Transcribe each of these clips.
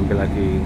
ambil lagi.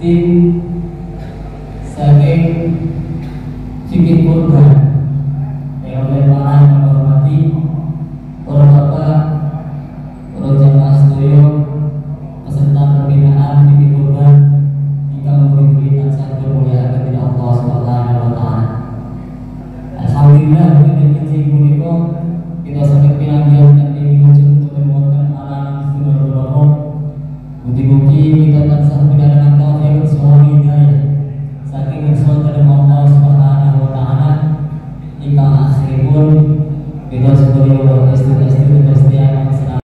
Tim saking Cikit Kurban yang memang menghormati para bapak, para jamaah sedaya, peserta pembinaan Cikit Kurban ingkang mugi-mugi tansah dimulyakaken dening Allah Subhanahu wa taala. Alhamdulillah dengan izin punika kita saged pinanggih kanthi wilujeng wonten alam sedaya. Mugi-mugi kita tansah pinaringan taufik saha hidayah saking ngersa dari Allah Subhanahu wa taala ingkang akhiripun kita sedaya istri-istri Kristian Islam.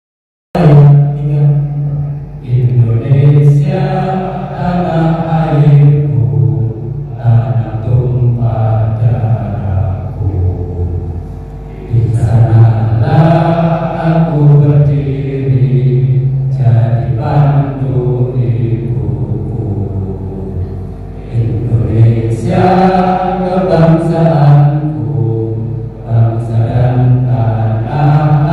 Indonesia tanah airku, tanah tumpah darahku, di sanalah aku berdiri jadi pandu ibuku. Indonesia kebangsaanku, bangsa dan tanah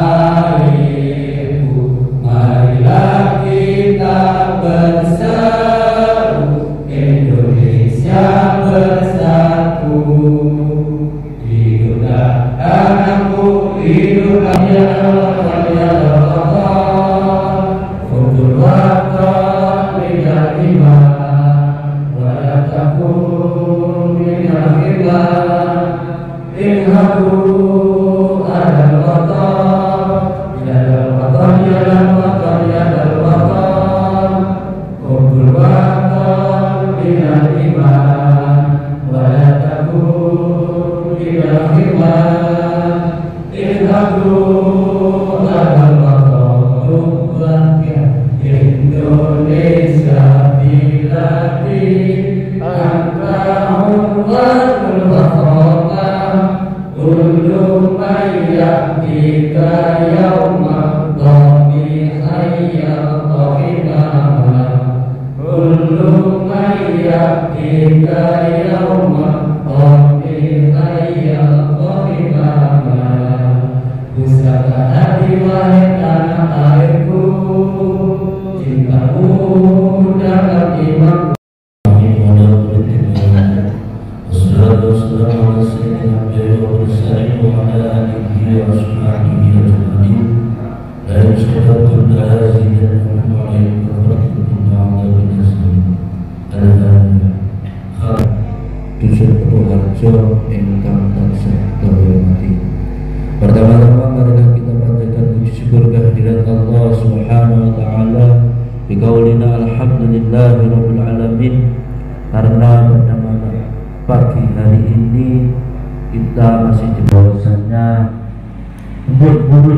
airku. Marilah kita berseru, Indonesia bersatu. Hiduplah tanahku, hiduplah ya Allah, ya Allah. Untuk waktu tidak iman, walau takut tidak iman. Inhaku adalah watan, ya watan, ya watan, ya watan. Untuk waktu tidak iman, walau takut tidak iman. Inhaku adalah watan. Indonesia biladi anta ummatul waqaah kullu mayyatika yawma dhami hayya dhahimama kullu mayyatika yawma dhami hayya dhahimama. Pusaka hati wahai tanah airku, cintamu dalam iman. Pertama-tama marilah kita panjatkan puji syukur kehadirat Allah Subhanahu wa taala biqaulina alhamdulillahirabbil alamin, karena pada pagi hari ini kita masih di bahwasannya embun-embun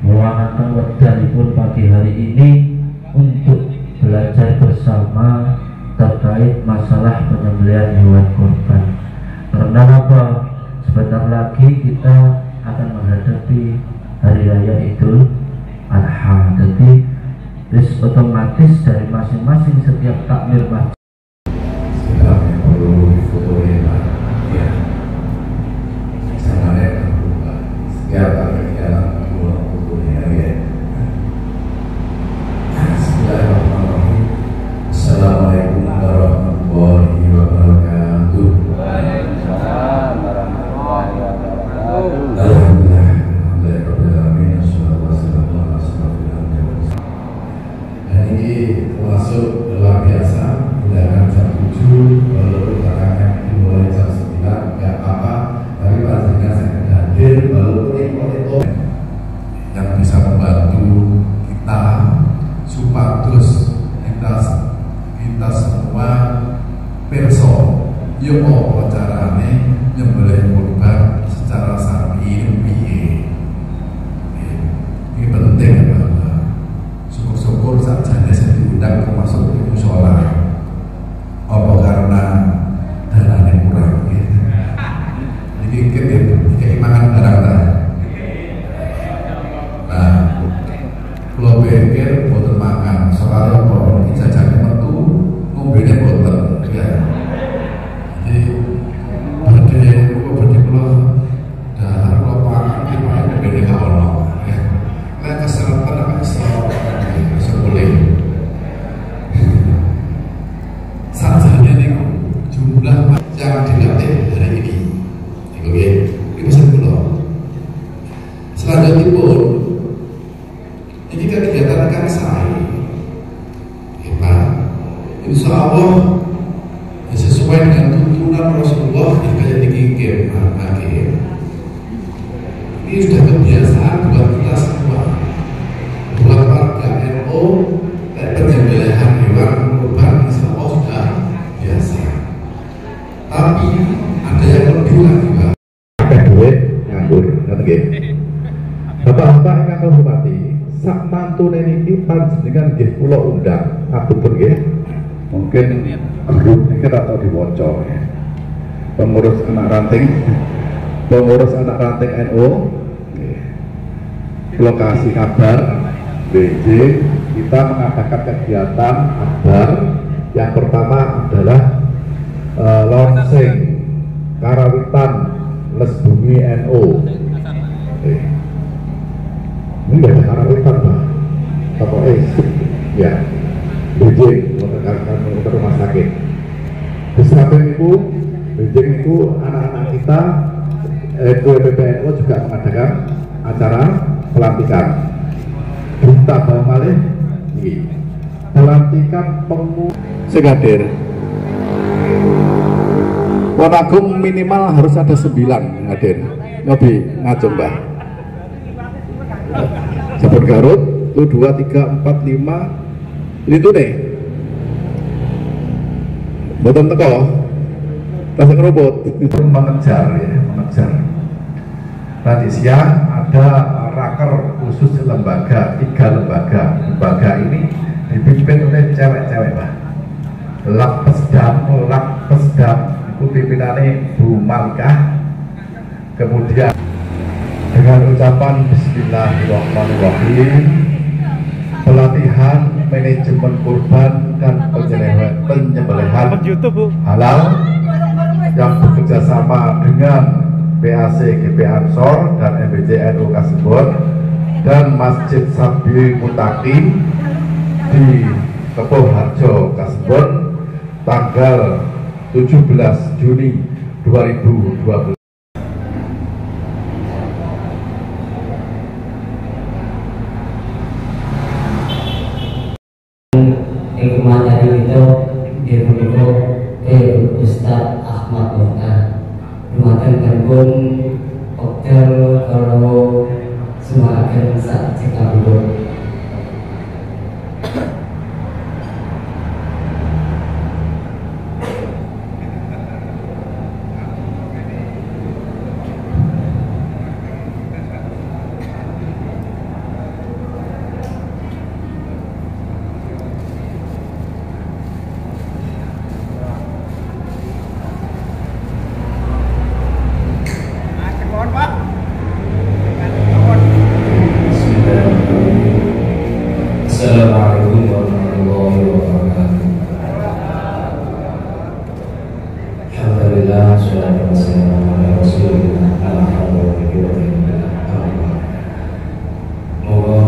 meluangkan wekdalipun pagi hari ini untuk belajar bersama terkait masalah penyembelihan hewan kurban. Karena apa? Sebentar lagi kita akan menghadapi hari raya Idul Adha. Jadi otomatis dari masing-masing setiap takmir masjid yang perlu difotoin lah, ya. Sama ada terbuka setiap takmir jalan perlu fotonya, ya. Bismillahirrahmanirrahim. Assalamualaikum warahmatullahi wabarakatuh. Waalaikumsalam warahmatullahi wabarakatuh. Alhamdulillah, alhamdulillahirabbil alamin, wassalatu wassalamu ala asyrofil anbiya'i. Hari ini soalnya kalau kita jadi metu ngombene boten ya. Jadi badhe kula dahar kula pangan ki ngombene gak ono. Lek kesempatan apa iso boleh. Sajane niku jumlah yang dilatih hari ini. Niku nggih, iki pesan kula. Selanjutnya pun ini kegiatan akan saya kita insya Allah sesuai dengan tuntunan Rasulullah yang kayak dikirim ini sudah kebiasaan buat kita semua, buat warga NU dan penyembelihan hewan kurban insya Allah sudah biasa. Tapi ada yang lebih lagi Pak, pakai duit nganggur, ngerti? Bapak-bapak yang akan hormati, sak mantune niki panjenengan nggih kula undang, ngapunten nggih. Mungkin grup niki tak tau diwaca ya. Pengurus anak ranting NU, kula kasih kabar BJ kita mengadakan kegiatan akbar. Yang pertama adalah launching karawitan Les Bumi NU. Ini gak ada karawitan Pak, pokoknya ya Beijing untuk rumah sakit. Di samping itu anak-anak kita PBNU juga mengadakan acara pelantikan. Berita bahwa malih pelantikan Segadir Wonagung minimal harus ada 9 hadir. Ngobi ngajeng Mbah. Sabar Garut itu 2, 3, 4, 5 ini tuh nih boten teko tas ngerobot mengejar ya, mengejar. Tadi siang ada raker khusus lembaga, 3 lembaga ini dipimpin oleh cewek-cewek Pak. Lak Pesdam itu pimpinannya Bu Malkah. Kemudian dengan ucapan Bismillahirrahmanirrahim, pelatihan manajemen kurban dan penyembelihan halal yang bekerja sama dengan PAC GP Ansor dan MBJ NU Kasebon dan Masjid Sabil Mutakin di Kepuh Harjo Kasebon tanggal 17 Juni 2020. Hikmah dari itu dia Ustaz Ahmad Mukhtar Rumahkan pun hotel kalau semua akan saat jika dulu Assalamualaikum warahmatullahi wabarakatuh. Alhamdulillah, sholatu wassalamu ala Rasulillah. Moga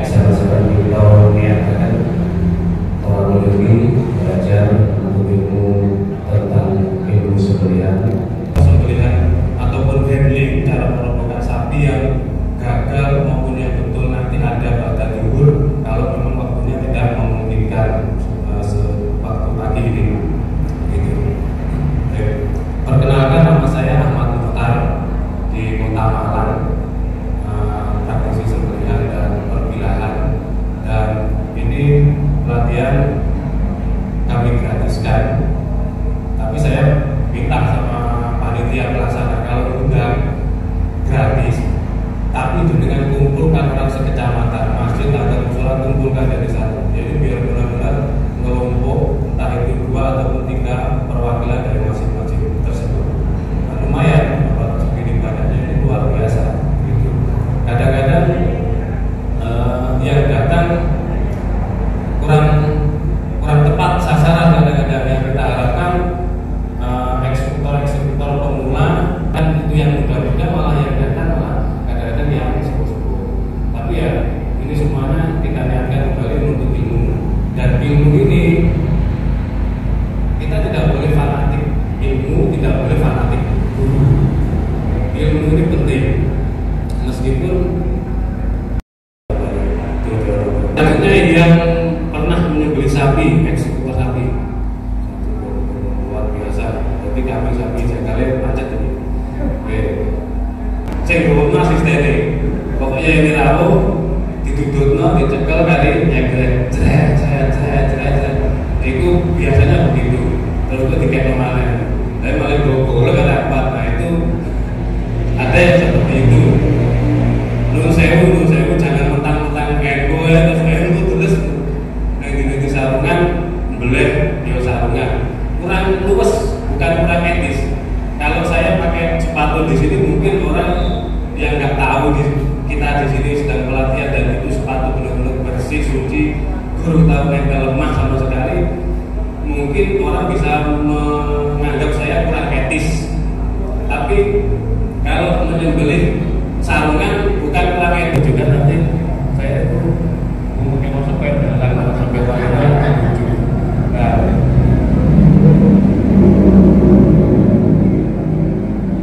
sahabat-sahabat kita niatkan orang lebih belajar untuk ilmu tentang ilmu sembelihan ataupun handling cara merobohkan sapi yang gagal maupun yang betul nanti ada pada libur kalau memang waktunya tidak memungkinkan sewaktu pagi ini gitu. Perkenalkan, nama saya Ahmad Mukhtar di Kota Malang, praktisi sembelihan dan perpilahan, dan ini pelatihan kami gratiskan, tapi saya minta sama panitia pelaksana kalau enggak gratis tapi dengan kumpul karena meskipun selanjutnya yang pernah menyembelih sapi, eksekutor sapi, luar biasa. Jadi kami sapi jagale macet ini. Cek dulu asistennya, pokoknya ini rawuh didudukno, dicekel kali nyegrek, jret. Itu biasanya begitu. Terus itu dikek mana? Tapi malah gol kan dapat. Nah itu ada yang seperti itu. Nun sewu jangan mentang-mentang kayak gue terus itu terus di sarungan beleh dia sarungan kurang luwes, bukan kurang etis. Kalau saya pakai sepatu di sini mungkin orang yang nggak tahu kita di sini sedang pelatihan dan itu sepatu benar-benar bersih, suci, guru tahu nempel lemah sama sekali, mungkin orang bisa menganggap saya kurang etis. Tapi kalau menyembelih sarungan bukan kurang etis juga, nanti saya itu mungkin mau sampai dalam sampai mana.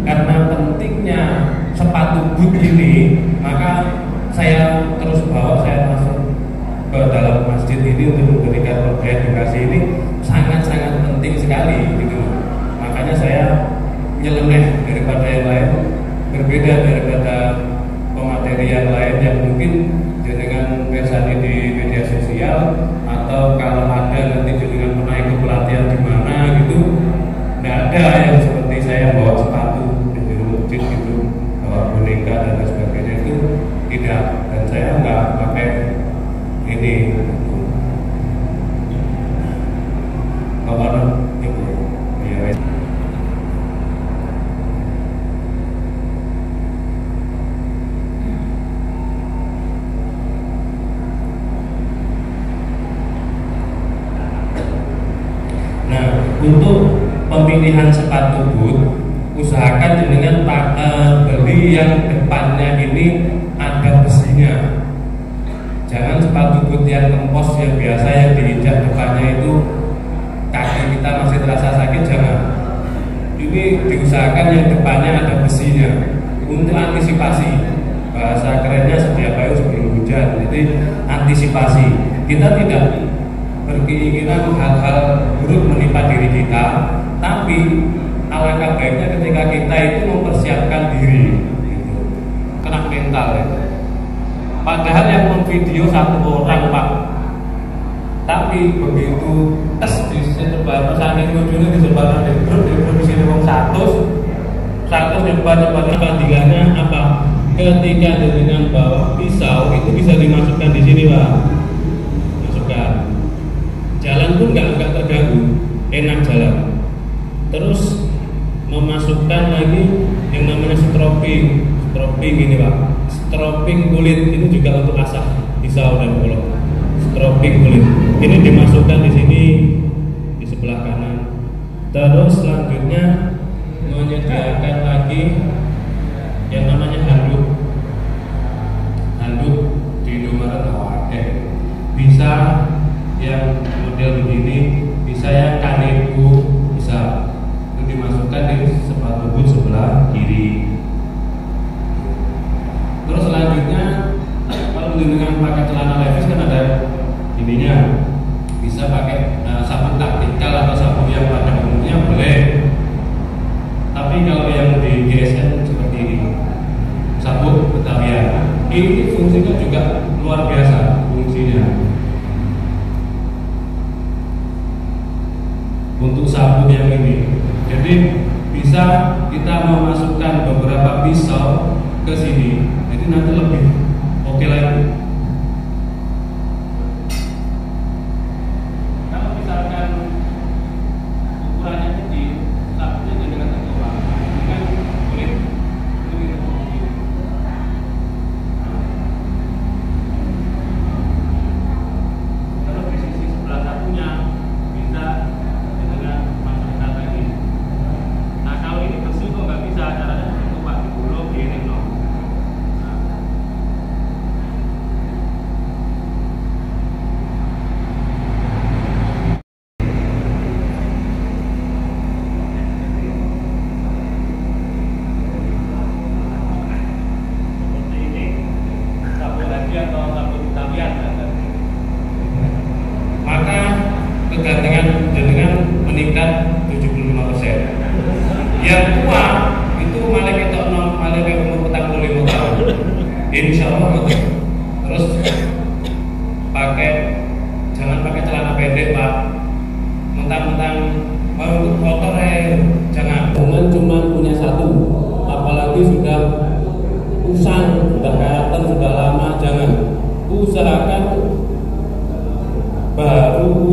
Karena pentingnya sepatu boot ini, maka saya terus bawa saya masuk ke dalam masjid ini untuk memberikan edukasi ini sangat-sangat penting sekali gitu. Makanya saya nyeleneh daripada yang lain, berbeda daripada pemateri yang lain yang mungkin dengan bersani di media sosial atau kalau ada nanti dengan pernah ikut pelatihan di mana gitu, nggak ada yang seperti saya bawa sepatu di masjid gitu, bawa boneka dan lain sebagainya, itu tidak. Dan saya nggak pakai ini kawan itu ya. Untuk pemilihan sepatu boot, usahakan dengan beli yang depannya ini ada besinya. Jangan sepatu boot yang kempos yang biasa yang diinjak depannya itu kaki kita masih terasa sakit, jangan. Ini diusahakan yang depannya ada besinya untuk antisipasi. Bahasa kerennya sedia payung sebelum hujan. Jadi antisipasi. Kita tidak berkeinginan hal-hal buruk menimpa diri kita, tapi alangkah baiknya ketika kita itu mempersiapkan diri gitu. Kena mental ya. Padahal yang memvideo satu orang Pak, tapi begitu tes di sebar saking lucunya di sebar di grup di sini wong 100 nyoba bandingannya apa? Ketika dengan bawa pisau itu bisa dimasukkan di sini Pak, masukkan. Jalan pun nggak terganggu, enak jalan. Terus memasukkan lagi yang namanya stroping ini Pak, stroping kulit ini juga untuk asah pisau dan golok. Stroping kulit ini dimasukkan di sini di sebelah kanan. Terus selanjutnya menyediakan lagi yang namanya handuk di Indomaret bisa yang model begini, bisa yang kanebo, bisa itu dimasukkan di sepatu boot sebelah kiri. Terus selanjutnya kalau dengan pakai celana levis kan ada ininya, bisa pakai sabuk taktikal atau sabuk yang pada umumnya boleh. Tapi kalau yang di GSM seperti ini, sabuk Batavia, ini fungsinya juga luar biasa fungsinya. Untuk sabuk yang ini, jadi bisa kita memasukkan beberapa pisau ke sini, jadi nanti lebih oke lagi. Kalau misalkan ukurannya kecil, sabuknya jadi dengan tercoba, kan kulit ini. Terus di sisi sebelah satunya bisa masukkan lagi. Nah kalau ini bersih kok nggak bisa, caranya itu Pak, dulu gini loh. Nah, atau takut ketahuan kan? Maka kegantengan jenengan meningkat 75%. Yang tua itu malah kita malah umur 45 tahun. Insya Allah. Terus jangan pakai celana pendek, Pak. Mentang-mentang mau kotor jangan. Jangan cuma punya satu, apalagi sudah usang, sudah kelihatan, sudah lama, jangan.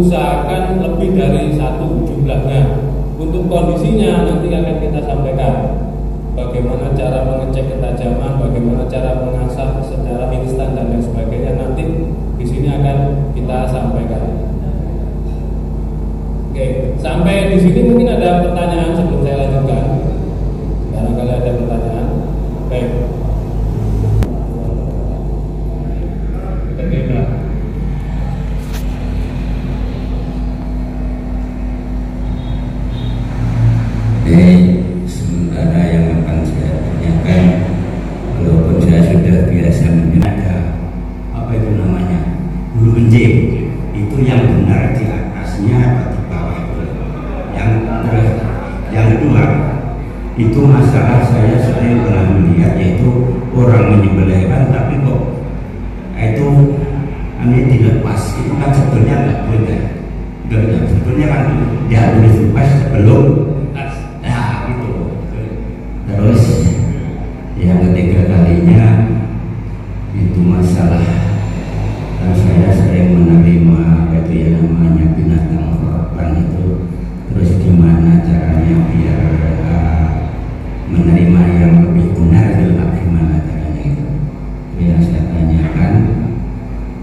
Usahakan lebih dari satu jumlahnya. Untuk kondisinya nanti akan kita sampaikan. Bagaimana cara mengecek ketajaman, bagaimana cara mengasah secara instan dan lain sebagainya, nanti di sini akan kita sampaikan. Oke, sampai di sini mungkin ada pertanyaan sebelum saya lanjutkan. Barangkali ada pertanyaan. Baik. Sementara yang akan saya tanyakan, walaupun saya sudah biasa mendengar apa itu namanya bulu kencing, itu yang benar di atasnya atau di bawah itu. Yang kedua itu masalah saya sering pernah melihat, yaitu orang menyembelih hewan tapi kok itu ini dilepas, itu kan sebetulnya nggak boleh. Sebetulnya kan dia boleh lepas sebelum. Terus yang ketiga kalinya itu masalah saya sering menerima itu yang namanya binatang korban itu. Terus gimana caranya biar menerima yang lebih benar itu, gimana caranya itu? Yang saya tanyakan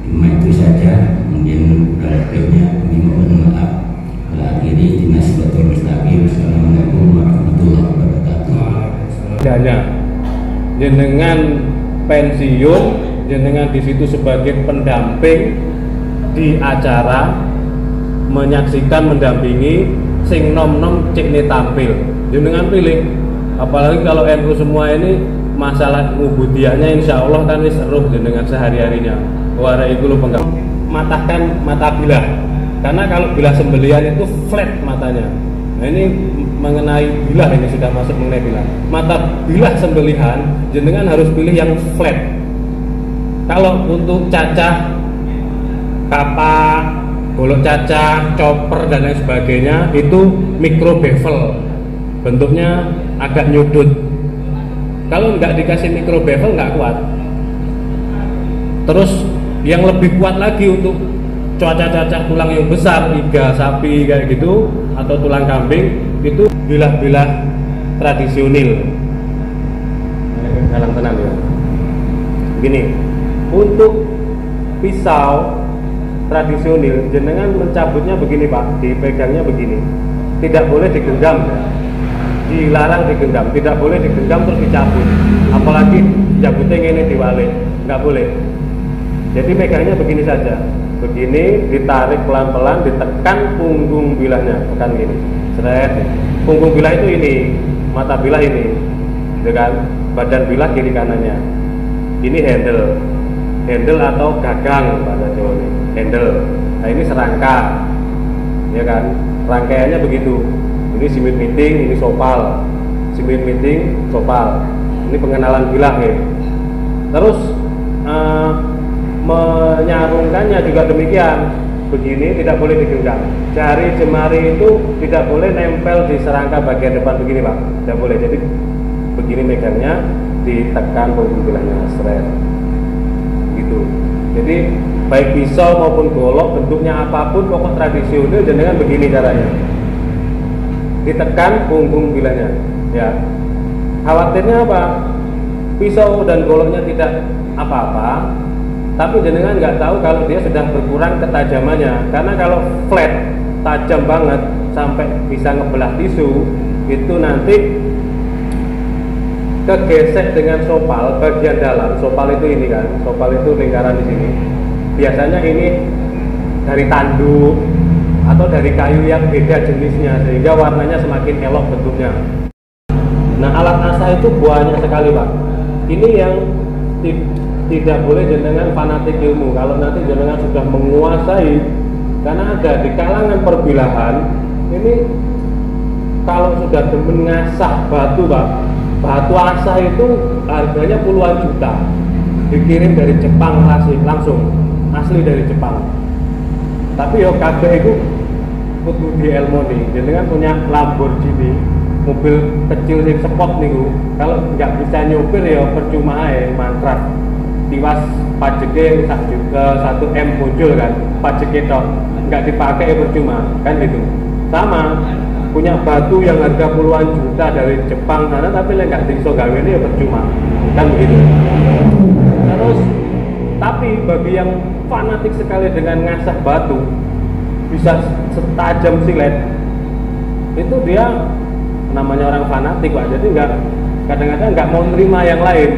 cuma itu saja. Mungkin lebihnya mohon maaf. Akhiri dinas betul mustaqim. Assalamualaikum warahmatullahi wabarakatuh. Jenengan pensiun, jenengan di situ sebagai pendamping di acara, menyaksikan, mendampingi sing nom-nom cikne tampil. Jenengan pilih. Apalagi kalau NU semua ini masalah ubudiahnya insya Allah kan wis eruh jenengan sehari-harinya. Wara iku lu matahkan mata bilah. Karena kalau bilah sembelian itu flat matanya. Nah ini mengenai bilah, ini sudah masuk mengenai bilah. Mata bilah sembelihan jenengan harus pilih yang flat. Kalau untuk cacah, kapak, golok cacah, chopper dan lain sebagainya itu micro bevel. Bentuknya agak nyudut. Kalau nggak dikasih micro bevel nggak kuat. Terus yang lebih kuat lagi untuk cacah tulang yang besar, iga sapi kayak gitu atau tulang kambing, itu bilah-bilah tradisional. Dalam tenang ya. Begini, untuk pisau tradisional jenengan mencabutnya begini Pak, dipegangnya begini. Tidak boleh digenggam. Dilarang digenggam, tidak boleh digenggam terus dicabut. Apalagi cabutnya ini diwalik, nggak boleh. Jadi megangnya begini saja. Begini, ditarik pelan-pelan, ditekan punggung bilahnya, tekan gini, seret. Punggung bilah itu ini, mata bilah ini, dengan badan bilah kiri kanannya. Ini handle atau gagang pada Jawa ini, handle. Nah ini serangka, ya kan? Rangkaiannya begitu. Ini simit meeting, ini sopal, simit meeting, sopal. Ini pengenalan bilah ya. Terus menyarungkannya juga demikian. Begini tidak boleh digenggam. Jari jemari itu tidak boleh nempel di serangka bagian depan begini Pak. Tidak boleh. Jadi begini megangnya, ditekan punggung bilahnya, seret. Gitu. Jadi baik pisau maupun golok bentuknya apapun, pokok tradisional jenengan begini caranya. Ditekan punggung bilahnya. Ya. Khawatirnya apa? Pisau dan goloknya tidak apa-apa, tapi jenengan nggak tahu kalau dia sudah berkurang ketajamannya. Karena kalau flat, tajam banget sampai bisa ngebelah tisu, itu nanti kegesek dengan sopal bagian dalam. Sopal itu ini kan, sopal itu lingkaran di sini. Biasanya ini dari tanduk atau dari kayu yang beda jenisnya, sehingga warnanya semakin elok bentuknya. Nah alat asah itu banyak sekali Pak. Ini yang tidak boleh jenengan fanatik ilmu. Kalau nanti jenengan sudah menguasai, karena ada di kalangan perbilahan ini, kalau sudah demen ngasah batu Pak, batu asah itu harganya puluhan juta, dikirim dari Jepang langsung asli dari Jepang. Tapi yo kabeh itu kudu di ilmu nih, jenengan punya Lamborghini, mobil kecil sing sport niku, kalau nggak bisa nyopir ya percuma ae mangkrak. Tiwas pajeke 1 M muncul kan, pajeke tok nggak dipakai ya percuma kan gitu. Sama punya batu yang harga puluhan juta dari Jepang sana, tapi nggak bisa gawe ini ya percuma kan begitu. Terus tapi bagi yang fanatik sekali dengan ngasah batu, bisa setajam silet, itu dia namanya orang fanatik Pak. Jadi kadang-kadang nggak mau nerima yang lain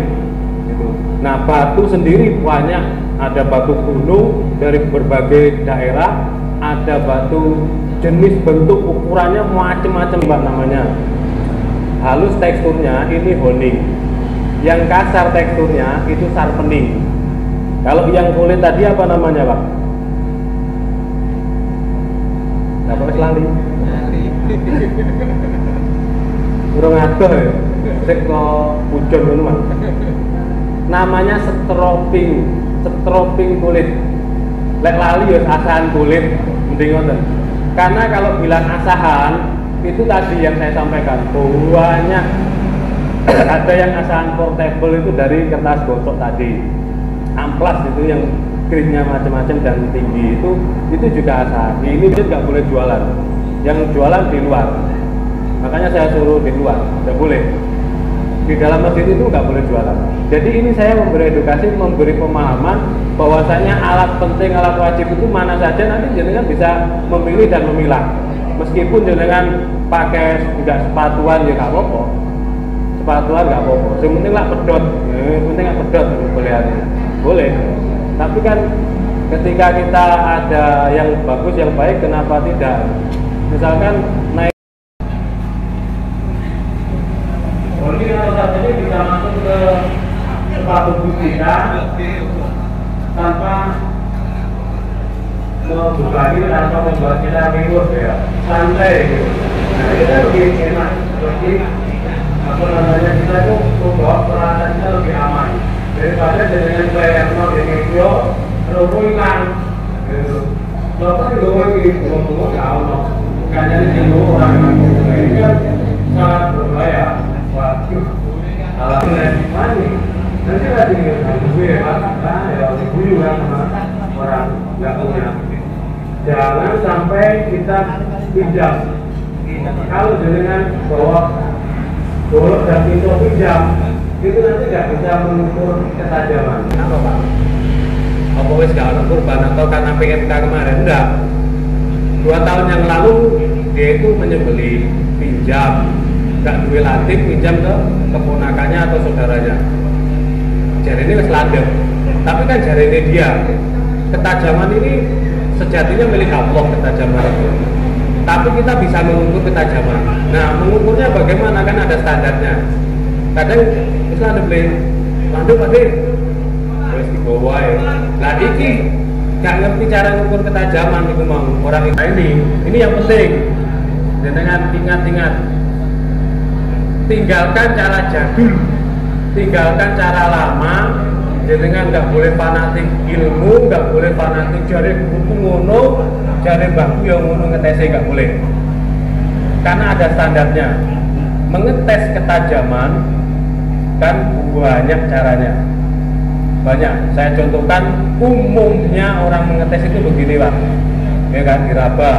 gitu. Nah batu sendiri banyak, ada batu gunung dari berbagai daerah, ada batu jenis bentuk ukurannya macam-macam Pak namanya. Halus teksturnya ini honing, yang kasar teksturnya itu sharpening. Kalau yang kulit tadi apa namanya Pak? Nggak boleh lali. Kurang adoh ya, sik kok pucun ngono Mas. Namanya stroping kulit. Lek lali ya asahan kulit, mending ngoten. Karena kalau bilang asahan, itu tadi yang saya sampaikan, banyak ada yang asahan portable itu dari kertas gosok tadi. Amplas itu yang grade-nya macam-macam dan tinggi itu juga asahan. Ini dia nggak boleh jualan. Yang jualan di luar. Makanya saya suruh di luar, nggak boleh. Di dalam masjid itu nggak boleh jualan. Jadi ini saya memberi edukasi, memberi pemahaman bahwasanya alat penting, alat wajib itu mana saja, nanti jenengan bisa memilih dan memilah. Meskipun jenengan pakai juga sepatuan ya nggak apa-apa. Sepatuan nggak apa-apa. Yang penting lah pedot, penting nggak pedot boleh ada. Boleh. Tapi kan ketika kita ada yang bagus, yang baik, kenapa tidak? Misalkan naik. Jadi kalau saat ini bisa masuk ke sepatu boots kita tanpa membebani tanpa membuat kita ribut ya, santai gitu. Nah ini kan lebih enak, lebih apa namanya, kita itu membawa peralatan kita lebih aman daripada dengan bayar mau jadi video terlalu hilang gitu. Bapak juga lagi ngomong tahu loh, bukan jadi singgung orang ini kan sangat berbahaya. Waduh, alatnya mana? Nanti lagi gue ya gue juga sama orang nggak punya. Jangan sampai kita pinjam. Kalau dengan bawa golok dan pisau pinjam, itu nanti nggak bisa mengukur ketajaman. Apa Pak? Apa wes gak ada kurban atau karena PMK kemarin? Enggak. 2 tahun yang lalu dia itu menyembeli pinjam. Gak duwe latih pinjam ke keponakannya atau saudaranya. Jari ini wis landep. Tapi kan jari ini dia. Ketajaman ini sejatinya milik Allah, ketajaman itu. Tapi kita bisa mengukur ketajaman. Nah, mengukurnya bagaimana, kan ada standarnya. Kadang wis landep landep Pak. Wis dibawa ya. Lah iki gak ngerti cara mengukur ketajaman itu mau orang ini yang penting. Dengan ingat-ingat, tinggalkan cara jadul, tinggalkan cara lama. Jenengan nggak boleh fanatik ilmu, nggak boleh fanatik jari buku ngono, jari baku yang ngono ngetesnya nggak boleh. Karena ada standarnya. Mengetes ketajaman kan banyak caranya. Banyak. Saya contohkan, umumnya orang mengetes itu begini Pak, ya kan, diraba.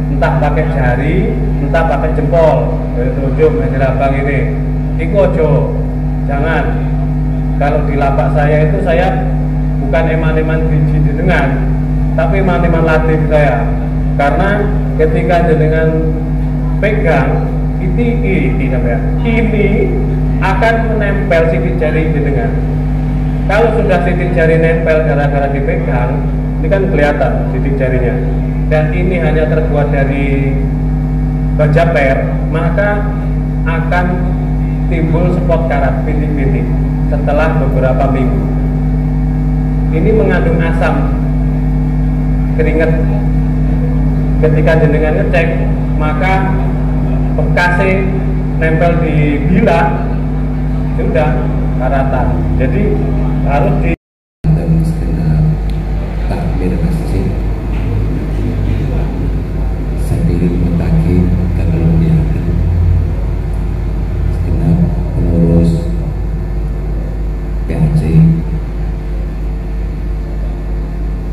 Entah pakai jari, entah pakai jempol, dari telunjuk, dirabang ini. Iku ojo, jangan. Kalau di lapak saya itu saya bukan eman-eman biji jenengan, tapi eman-eman latih saya. Karena ketika jenengan pegang, ini akan menempel sidik jari jenengan. Kalau sudah sidik jari nempel gara-gara dipegang, ini kan kelihatan sidik jarinya. Dan ini hanya terbuat dari baja per, maka akan timbul spot karat bintik-bintik setelah beberapa minggu. ini mengandung asam keringat. Ketika jenengan ngecek, maka bekasnya nempel di bila sudah karatan. Jadi harus di dan segenap takmir masjid sambil mentagi kalau diakan segenap pengurus PAC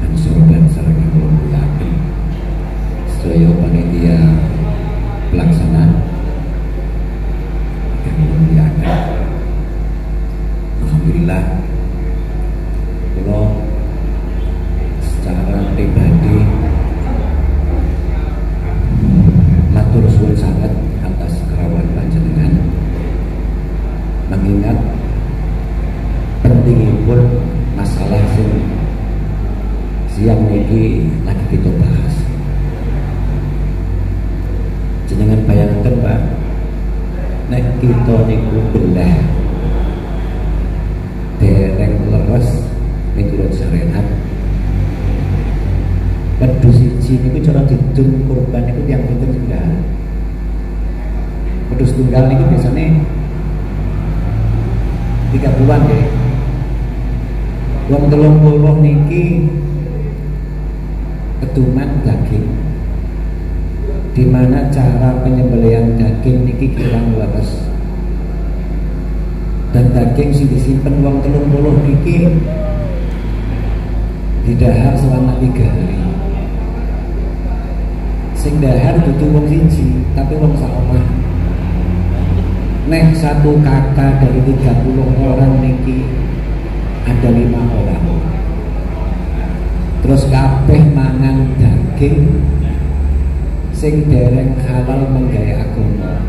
ansur dan sarana kelompokan sedaya panitia pelaksana yang diakan. Alhamdulillah, kalau secara pribadi matur suwun sangat atas kerawan panjenengan, mengingat pentingipun masalah sing siang niki lagi kita bahas. Jenengan bayangkan Pak, nek kita niku belah dereng leres miturut syariat. Wedhus siji niku cara didung kurban niku tiyang pinten tunggal. Wedhus tunggal niku biasane 30-an nggih. Wong 30 niki keduman daging. Di mana cara penyembelihan daging niki kirang leres. Dan daging sing disimpen wong 30 niki didahar selama 3 hari. Sing dahar dudu wong siji, tapi wong sak omah. Nek satu kakak dari 30 orang niki ada 5 orang. Terus kabeh mangan daging sing dereng halal menggaya agama.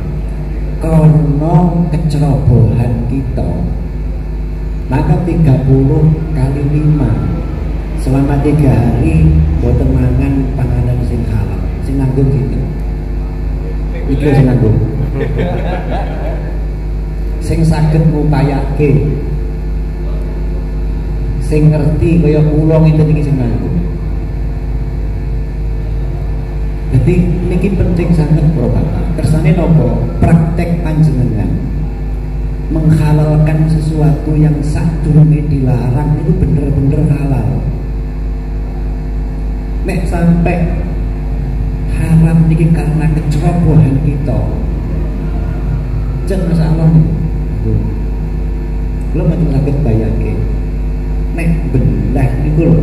Karena kecerobohan kita, maka 30 kali 5 selama 3 hari boten mangan panganan sing halal. Sing nanggung gitu. Iki sing nanggung. Sing saged ngupayake, sing ngerti kaya kula ngene iki sing nanggung. Jadi niki penting sangat Bro Bapak. Kersane nopo? Praktek panjenengan menghalalkan sesuatu yang sadurunge dilarang itu bener-bener halal. Nek sampai haram niki karena kecerobohan kita, jangan masalah nih. Lo mesti sakit bayangke. Nek belah niku lho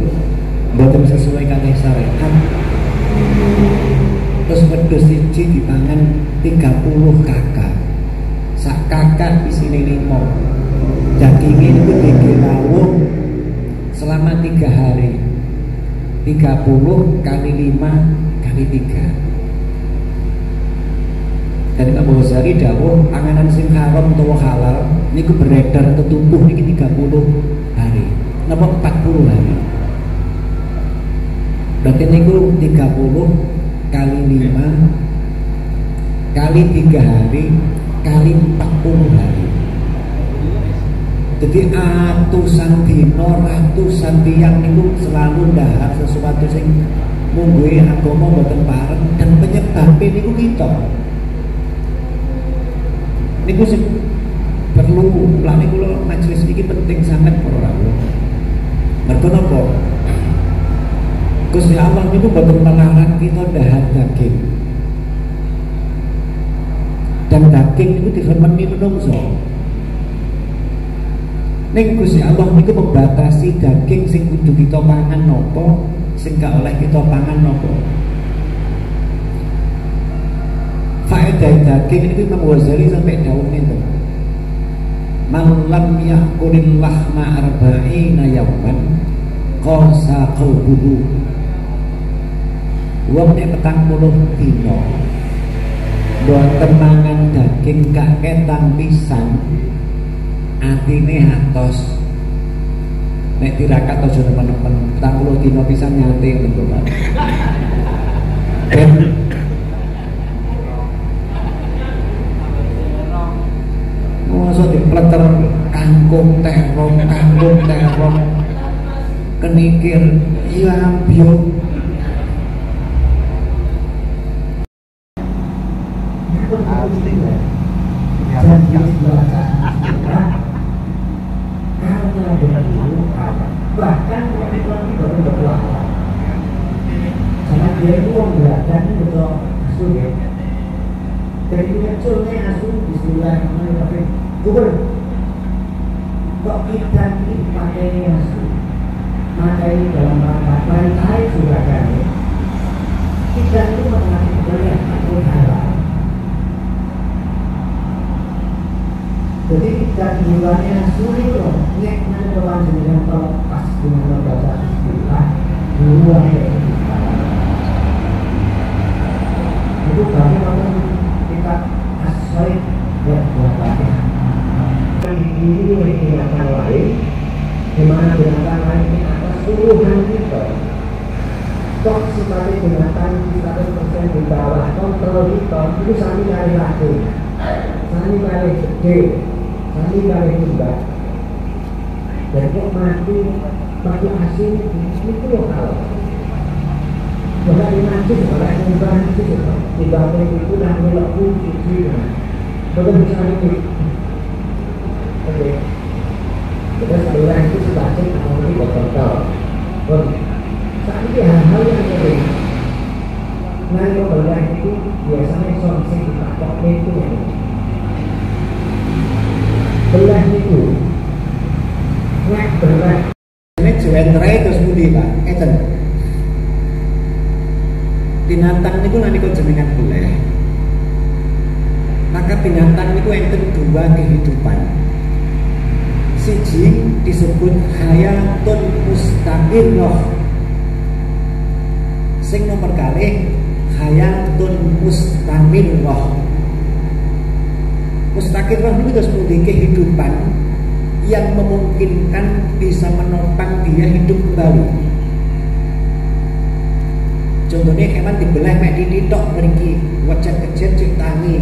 mboten sesuai kalih syariat. Terus wedhus siji dipangan 30 kakak. Sak kakak isine 5. Dagingnya itu digerawuh selama 3 hari. 30 kali 5 kali 3. Dan Imam Ghazali dawuh panganan sing haram utawa halal niku beredar tetumbuh niki 30 hari. Napa 40 hari. Berarti niku 30 kali 5 kali 3 hari kali 40 hari. Jadi atusan dino, ratusan tiang niku selalu ndahar sesuatu sing mungguhe agama mboten pareng dan penyebabnya niku kita. Niku sing perlu lan niku lho majelis iki penting sangat ora. Mergo napa? Gusti Allah itu boten melarang kita dahar daging. Dan daging itu disemeni menungso. Ning Gusti Allah niku membatasi daging sing kudu kita pangan napa, sing gak oleh kita pangan napa. Faedah daging itu Imam Ghazali sampai dawuh ngene. Man lam yakulil lahma arba'ina yawman qasa qalbuhu. Wong nek 40 dina mboten mangan daging gak ketang pisan, atine atos. Nek tirakat aja nemen-nemen 40 dina pisan nyate ngono Pak. Mosok dipleter kangkung terong kenikir iya biok bahkan orang baru berdoa karena dia itu orang belakang betul asu ya dari munculnya asu bismillahirrahmanirrahim kubur kok kita ini pakai asu pakai dalam rangka lantai sudah kan kita itu mengalami banyak halal. Jadi dan bulannya sulit loh, nek mana orang dengan kalau pas dengan membaca bismillah bulan itu kami mau kita asal buat baca. Ini binatang lain, di mana binatang lain ini atas puluhan kita. Kok sebagai binatang 100% di bawah kontrol kita itu sami kali lagi, sami kali gede. Kali kali juga, dan kok mati asing itu loh kalau bukan mati bukan nyumbang itu di bawah itu dan melaku itu bukan bisa ini. Oke, kita sebelah itu sebagai kalau di kontrol. Saat ini hal-hal yang lain, nah kalau itu biasanya solusi dipatok itu belah itu nek belah nek juwenterai terus budi Pak eten binatang niku nanti kok jenengan belah maka binatang niku enten dua kehidupan siji disebut hayatun mustaqillah sing nomor kalih hayatun mustamillah. Mustaqillah itu sebagai kehidupan yang memungkinkan bisa menopang dia hidup kembali. Contohnya hewan dibelah mek dititok mriki, wajah-wajah cek tangi,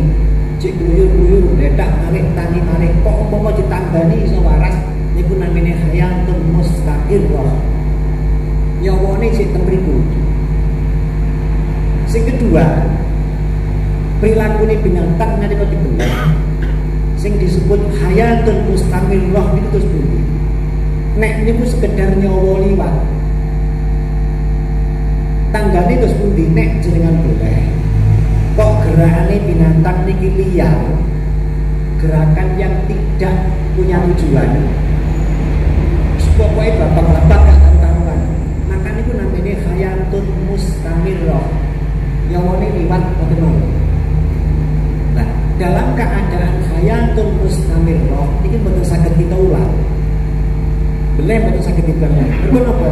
cek gluyur-gluyur, dedak malih tangi malih. Kok umpama ditambani iso waras niku namine hayatun mustaqillah. Nyawane sik temriku. Sing kedua, perilaku binatang nalika dibelah sing disebut hayatun mustamillah itu terus bunyi. Nek niku sekedar nyawa liwat. Tanggane terus bunyi nek jenengan boleh. Kok gerakane binatang niki liar. Gerakan yang tidak punya tujuan. Pokoke bapak-bapak gak karu-karuan. Maka niku namanya hayatun mustamillah. Nyawane liwat boten. Nah, dalam keadaan hayatun mustamillah ini betul saged kita ulang. Beleh betul saged dibangun. Kenapa?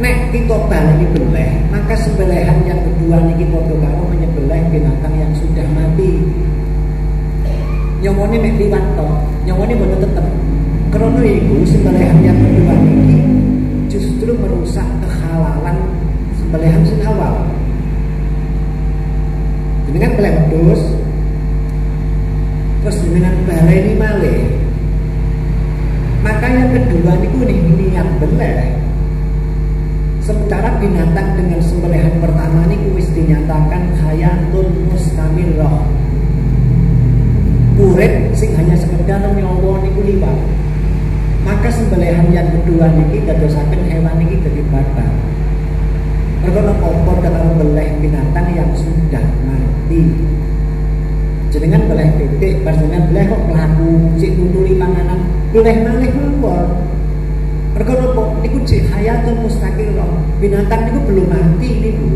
Nek kita bali beleh, maka sembelihan yang kedua niki padha karo menyembelih binatang yang sudah mati. Nyomone mek liwat to, nyomone boten tetep. Karena iku sembelihan yang kedua niki justru merusak kehalalan sembelihan sing awal. Dengan beleh wedhus terus dengan baleni malih. Maka yang kedua niku niat beleh. Sementara binatang dengan sembelihan pertama niku wis dinyatakan hayatun mustamillah. Urip sing hanya sekedar nyawa niku liwat. Maka sembelihan yang kedua niki dadosaken hewan niki dadi batal. Mergo apa karo beleh binatang yang sudah mati. Jenengan beleh titik, panjenengan beleh kok mlaku cek nutuli panganan, beleh malih mawon. Mergo napa niku cek hayatun mustaqillah. Binatang niku belum mati niku.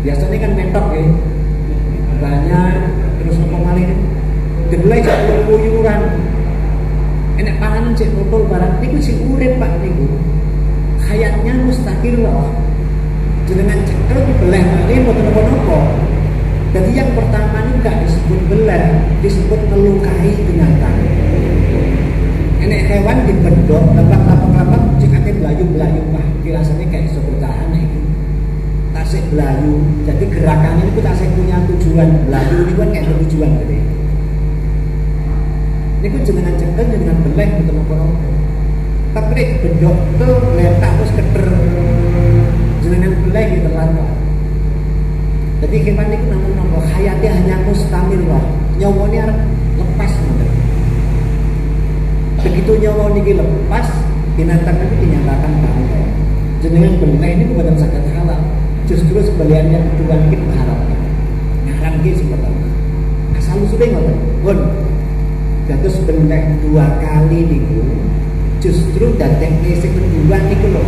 Biasanya kan mentok ya. Banyak terus napa malih gedhe cek luyuran. Enek panganan cek nutul barang niku sing urip Pak niku. Hayatnya mustaqillah. Jenengan cekel dibeleh malih mboten napa-napa. Jadi yang pertama ini gak disebut belah, disebut melukai binatang. Enek hewan dibedok, lapak-lapak cikate belayu-belayu wah, rasanya kayak iso bertahan iki. Tasik belayu. Jadi gerakannya itu tasik punya tujuan. Belayu ini kan kayak tujuan gede. Ini kan jenengan cekel jenengan belah mboten napa-napa. Tapi nek bendok itu letak terus keter jenengan belai gitu lan. Jadi hewan itu namanya hayatnya hanya mustamil loh. Nyawanya harus lepas gitu. Begitu nyawa niki lepas, binatang itu dinyatakan bangkai. Jenengan belai ini bukan sangat halal. Justru sebaliknya kedua ini mengharapkan. Ngaram gitu sebenarnya. Asal usulnya ngoten. Pun dados belai 2 kali niku justru dadekne sing kedua niku lho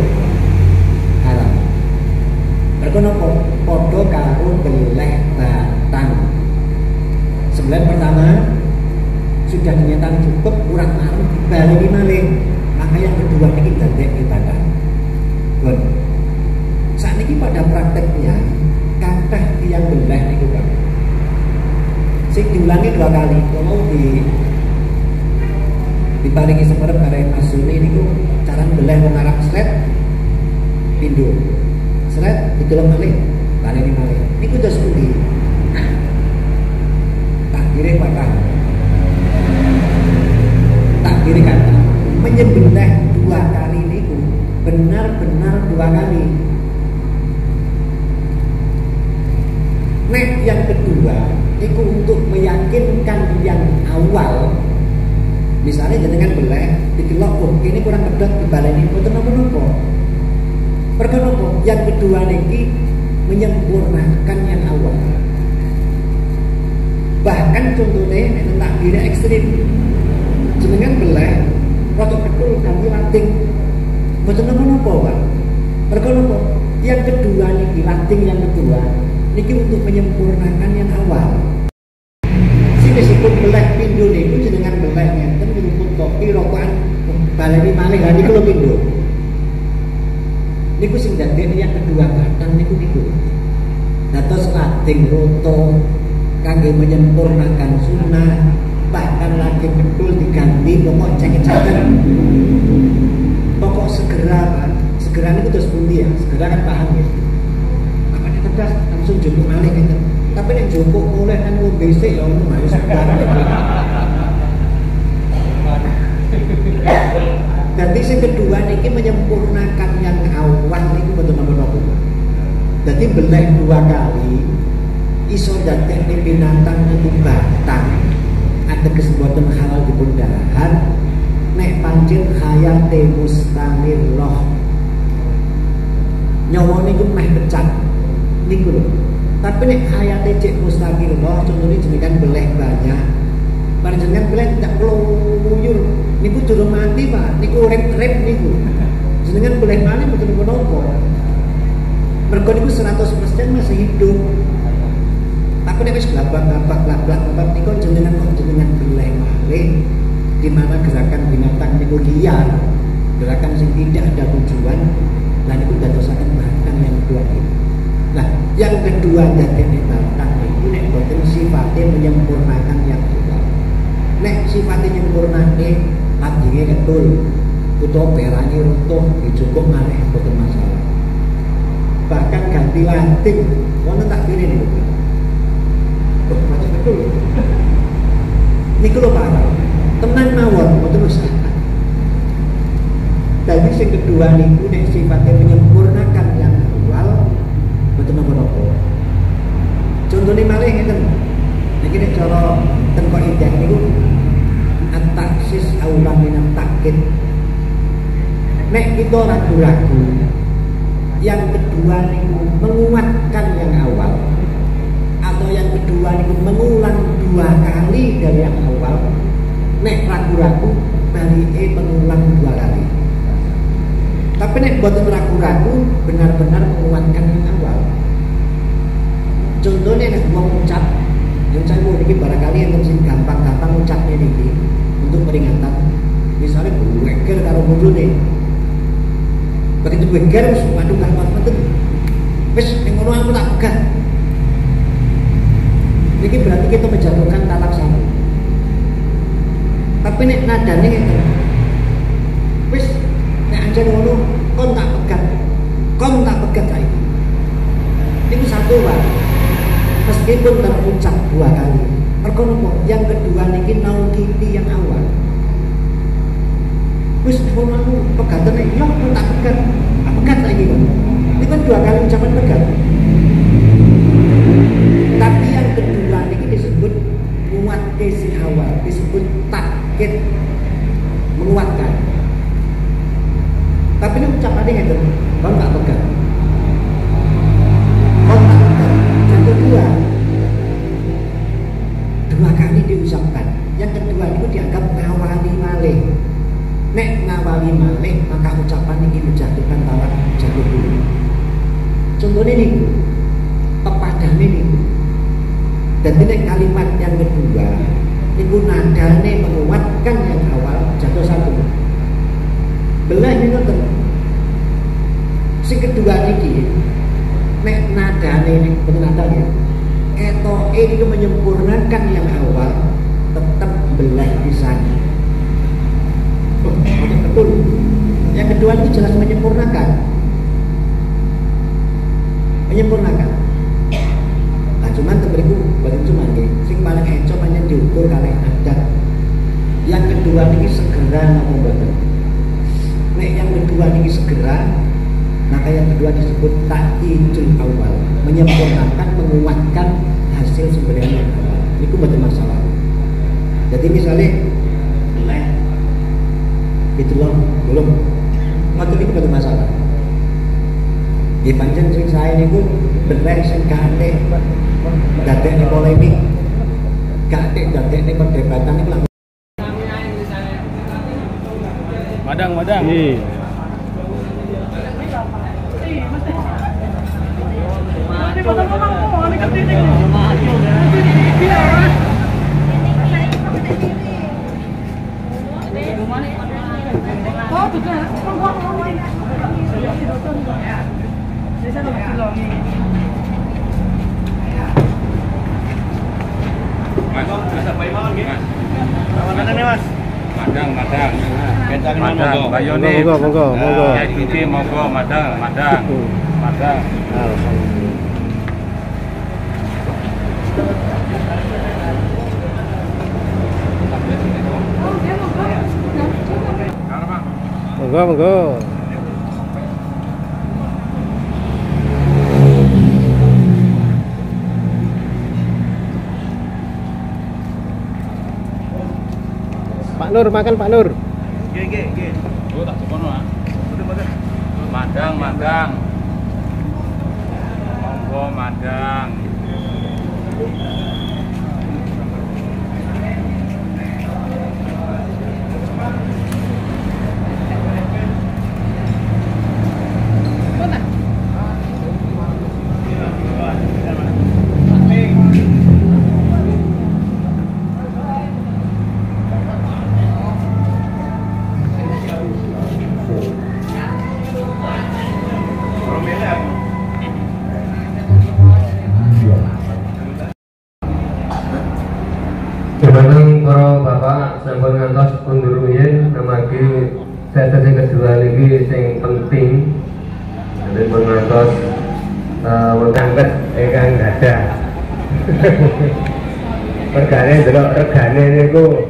halal. Mergo napa? Padha karo beleh batang. Sebelah pertama sudah dinyatakan cukup kurang marem dibaleni malih. Maka yang kedua niki dadekne batang. Pun saat ini pada prakteknya kathah tiyang beleh niku Pak. Sing diulangi 2 kali. Kalau diparingi semerep kare Mas Suni niku cara beleh wong Arab sret pindho. Sret didelok malih, baleni malih. Niku terus pundi? Takdire patah. Takdire kata menyembelih 2 kali niku benar-benar 2 kali. Nek yang kedua itu untuk meyakinkan yang awal. Misalnya jenengan beleh didelok kok ini kurang kedot dibaleni mboten napa-napa. Perkara yang kedua niki menyempurnakan yang awal. Bahkan contohnya nek takdire ekstrim. Jenengan beleh rada ketul kanthi lanting. Mboten napa-napa, Pak. Perkara yang kedua niki lanting yang kedua niki untuk menyempurnakan yang awal. Meskipun beleh pindho niku jenengan beleh ngenten nyumput kopi rokokan baleni malih ha niku lho pindho. Niku sing dadekne yang kedua batang niku. Dados lading roto kangge menyempurnakan sunnah, bahkan lagi betul diganti pokok ceket-ceket. Pokok segera Pak. Segera niku terus pundi ya? Segera kan paham ya. Apane cerdas langsung jupuk malih ngenten. Tapi nek jupuk mulai kan ngombe sik ya ngono ae sebentar. Dadi sing kedua niki menyempurnakan yang awal niku betul napa-napa. Dadi beleh 2 kali iso dadekne binatang niku batang. Ateges boten halal dipun dahar nek pancen hayate mustamirah. Nyawa niku meh pecat niku lho. Tapi nek hayate cek mustaqillah contohnya jenengan beleh banyak. Panjenengan beleh tidak keluyur. Niku durung mati Pak, niku urip-urip niku. Jenengan beleh malih mboten menapa. Mergo niku 100% masih hidup. Tapi nek wis blabak niku jenengan beleh malih di mana gerakan binatang niku liar. Gerakan sing tidak ada tujuan lan niku dadosaken batang yang kedua niku. Nah, yang kedua dadekne batang niku nek boten sifatnya menyempurnakan yang kedua. Nek sifatnya menyempurnake ladinge ketul, utawa perangi runtuh dicukup malih boten masalah. Bahkan ganti lading, wonten tak kene niku. Kok macam betul. Niku lho Pak. Tenang mawon, boten usah. Dadi sing kedua niku nek sifatnya menyempurnakan yang awal betul napa-napa. Contohnya malih ngeten. Niki nek cara ten kaidah niku at-taksis aula min at-takkid. Nek kita ragu-ragu yang kedua niku menguatkan yang awal atau yang kedua niku mengulang 2 kali dari yang awal. Nek ragu-ragu balike mengulang 2 kali. Tapi nek boten ragu-ragu benar-benar menguatkan yang awal. Contohnya nek wong ucap, yang saya mau niki barangkali enten sing gampang-gampang ucapnya niki untuk peringatan. Misalnya beger karo bojone. Begitu beger wis waduh gak kuat-kuat. Wis ning ngono aku tak pegat. Niki berarti kita menjatuhkan talak satu. Tapi nek nadane ngeten. Wis nek anjen ngono kon tak pegat saiki. Niku satu Pak. Meskipun terucap 2 kali. Perkara yang kedua niki naungkiti yang awal. Wis ngono pegatane yo tak pegat. Pegat lagi kok. Ini kan 2 kali ucapan pegat. Tapi yang kedua ini disebut muatte si awal, disebut takkit, menguatkan. Tapi ini ucapannya gitu, kau tak pegat. Kau tak pegat. Yang kedua 2 kali diucapkan. Yang kedua itu dianggap ngawali malih. Nek ngawali malih maka ucapan ini menjatuhkan talak jatuh dulu. Contohnya ini pepadane ini. Dan ini kalimat yang kedua itu nadane menguatkan yang awal jatuh satu. Belah ini nonton. Si kedua ini nek nadane ini betul nadanya. Etoke itu menyempurnakan yang awal tetap belah pisan. Betul. Yang kedua itu jelas menyempurnakan. Menyempurnakan. Nah, cuman teberiku bukan cuman nih. Sing paling eco hanya diukur kalih adat. Yang kedua ini segera ngomong betul. Nek yang kedua ini segera, maka yang kedua disebut takyidul awal, menyempurnakan, menguatkan hasil sebenarnya yang awal. Ini betul masalah. Jadi misalnya itu loh, belum ngoten iki betul masalah. Di pancen sing saya niku bener sing kate dadekne polemik, kate dadekne perdebatan niku langsung Madang. Madang. Bayoni. Monggo. Ya iki monggo madang. Monggo. Pak Nur, makan Pak Nur. Nggih. Oh, tak cokono ah. Betul. Madang. Monggo madang. Jumeneng para bapak sampun ngantos undur rumiyin namagi sesi sing kedua niki sing penting. Jadi pun ngantos mengangkat ingkang gadah. Regane niku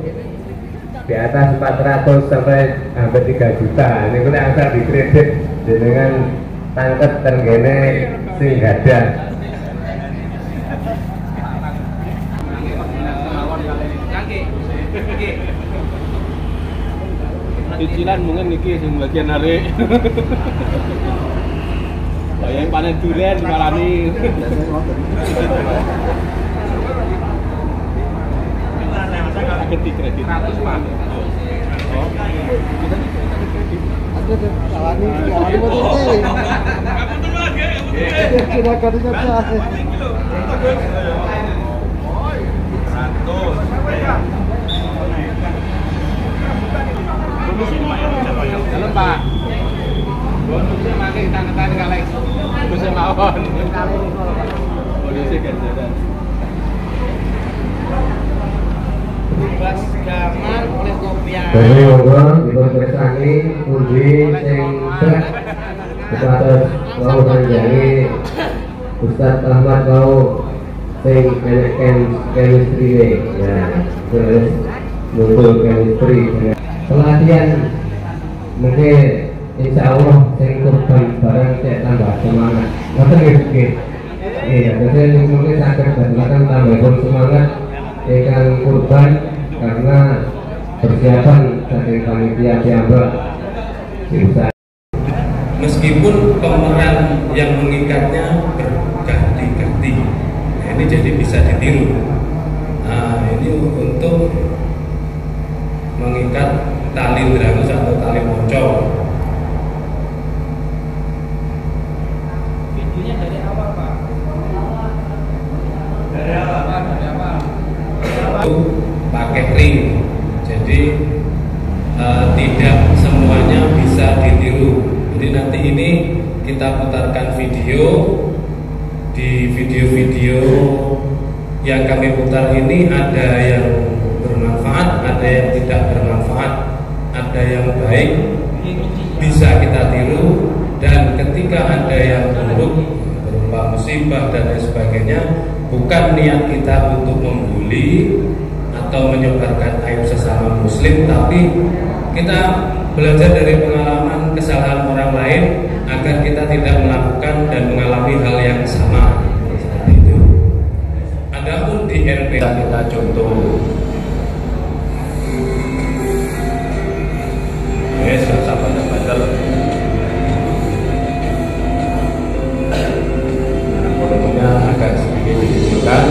di atas 400 sampai hampir 3 juta. Niku nek asal dikredit dengan tangket tenggene sing gadah. Cicilan mungkin niki sing bagian arek. Bayang panen durian dimarani. Akan dikredit 100 Pak. Oh. Ada tawani motor. Kita kali saja. 100. Halo Pak. Bonusnya makai tangan kaleng. Bonusnya mawon. Bonusnya ganjaran. Bebas gambar oleh kopian. Jadi monggo dipun pirsani pundi sing srek kepados kau panjenengan Ustaz Ahmad kau sing chemistry ya terus muncul chemistry pelatihan mungkin insya Allah saya kurban barang saya tambah semangat. Ngoten nggih. Iya, jadi mungkin sakit dan tambah semangat ikan kurban karena persiapan dari panitia piyambak. Meskipun pemeran yang mengikatnya berganti-ganti, nah, ini jadi bisa ditiru. Nah, ini untuk mengikat tali deragus atau tali moncong. Videonya dari awal, Pak. Dari awal, Pak. Dari awal. Itu pakai ring, jadi tidak semuanya bisa ditiru. Jadi nanti ini kita putarkan video. Di video-video yang kami putar ini ada yang bermanfaat, ada yang tidak bermanfaat, ada yang baik bisa kita tiru, dan ketika ada yang buruk berupa musibah dan lain sebagainya, bukan niat kita untuk membuli atau menyebarkan aib sesama muslim, tapi kita belajar dari pengalaman kesalahan orang lain agar kita tidak melakukan dan mengalami hal yang sama. Seperti itu. Adapun di RP kita contoh, sudah bandel. Fotonya agak sedikit ditunjukkan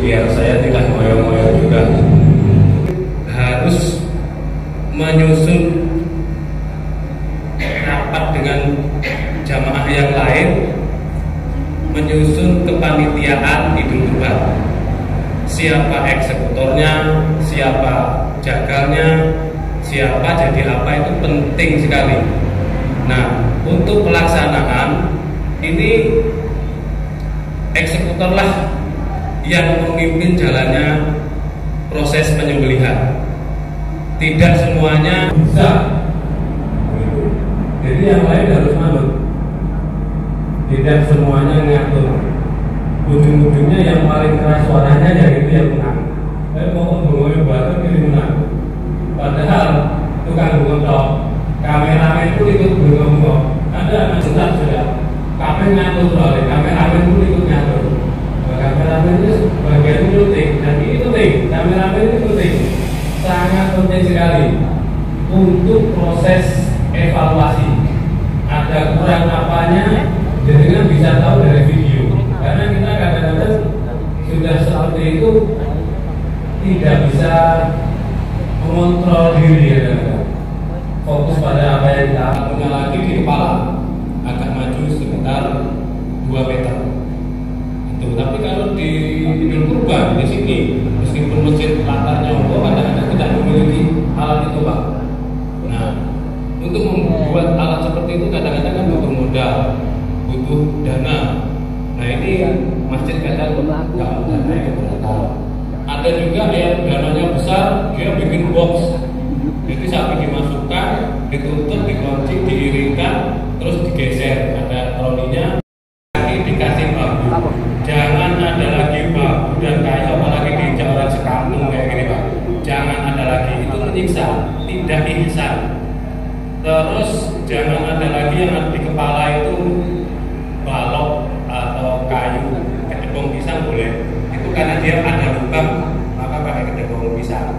biar saya tidak ngoyo-ngoyo juga. Harus menyusun rapat dengan jamaah yang lain, menyusun kepanitiaan Idul Kurban, siapa eksekutornya, siapa jagalnya, siapa jadi apa, itu penting sekali. Nah, untuk pelaksanaan ini eksekutorlah yang memimpin jalannya proses penyembelihan. Tidak semuanya bisa. Jadi yang lain harus manut. Tidak semuanya ngatur. Ujung-ujungnya yang paling keras suaranya yang itu yang menang. Mau ngomongin batu ini menang. Padahal tukang bungkok, kameramen itu ikut bungkok. Ada anak sudah. Kapan ngatur soalnya, kameramen itu ikut ngatur. Kameramen itu bagian syuting, dan ini penting. Kameramen itu penting. Sangat penting sekali untuk proses evaluasi. Ada kurang apanya, jadi bisa tahu dari video. Karena kita kadang-kadang sudah seperti itu tidak bisa mengontrol diri ya, fokus pada apa yang kita punya lagi di kepala, agak maju sekitar 2 meter. Itu. Tapi kalau di Idul Kurban di sini, meskipun masjid latarnya kadang-kadang tidak memiliki alat itu, Pak. Nah, untuk membuat alat seperti itu kadang-kadang kan butuh modal, butuh dana. Nah, ini masjid kadang nggak ada dana yang berapa. Ada juga yang dananya besar, dia bikin box. Jadi sapi dimasukkan, ditutup, dikunci, diiringkan, terus digeser. Ada trolinya, dikasih bambu. Jangan ada lagi bambu dan kayu, apalagi di jalan sekampung kayak gini, Pak. Jangan ada lagi, itu menyiksa, tidak ihsan. Terus jangan ada lagi yang di kepala itu balok atau kayu, kedepong pisang boleh. Itu karena dia ada lubang, maka pakai kedepong pisang.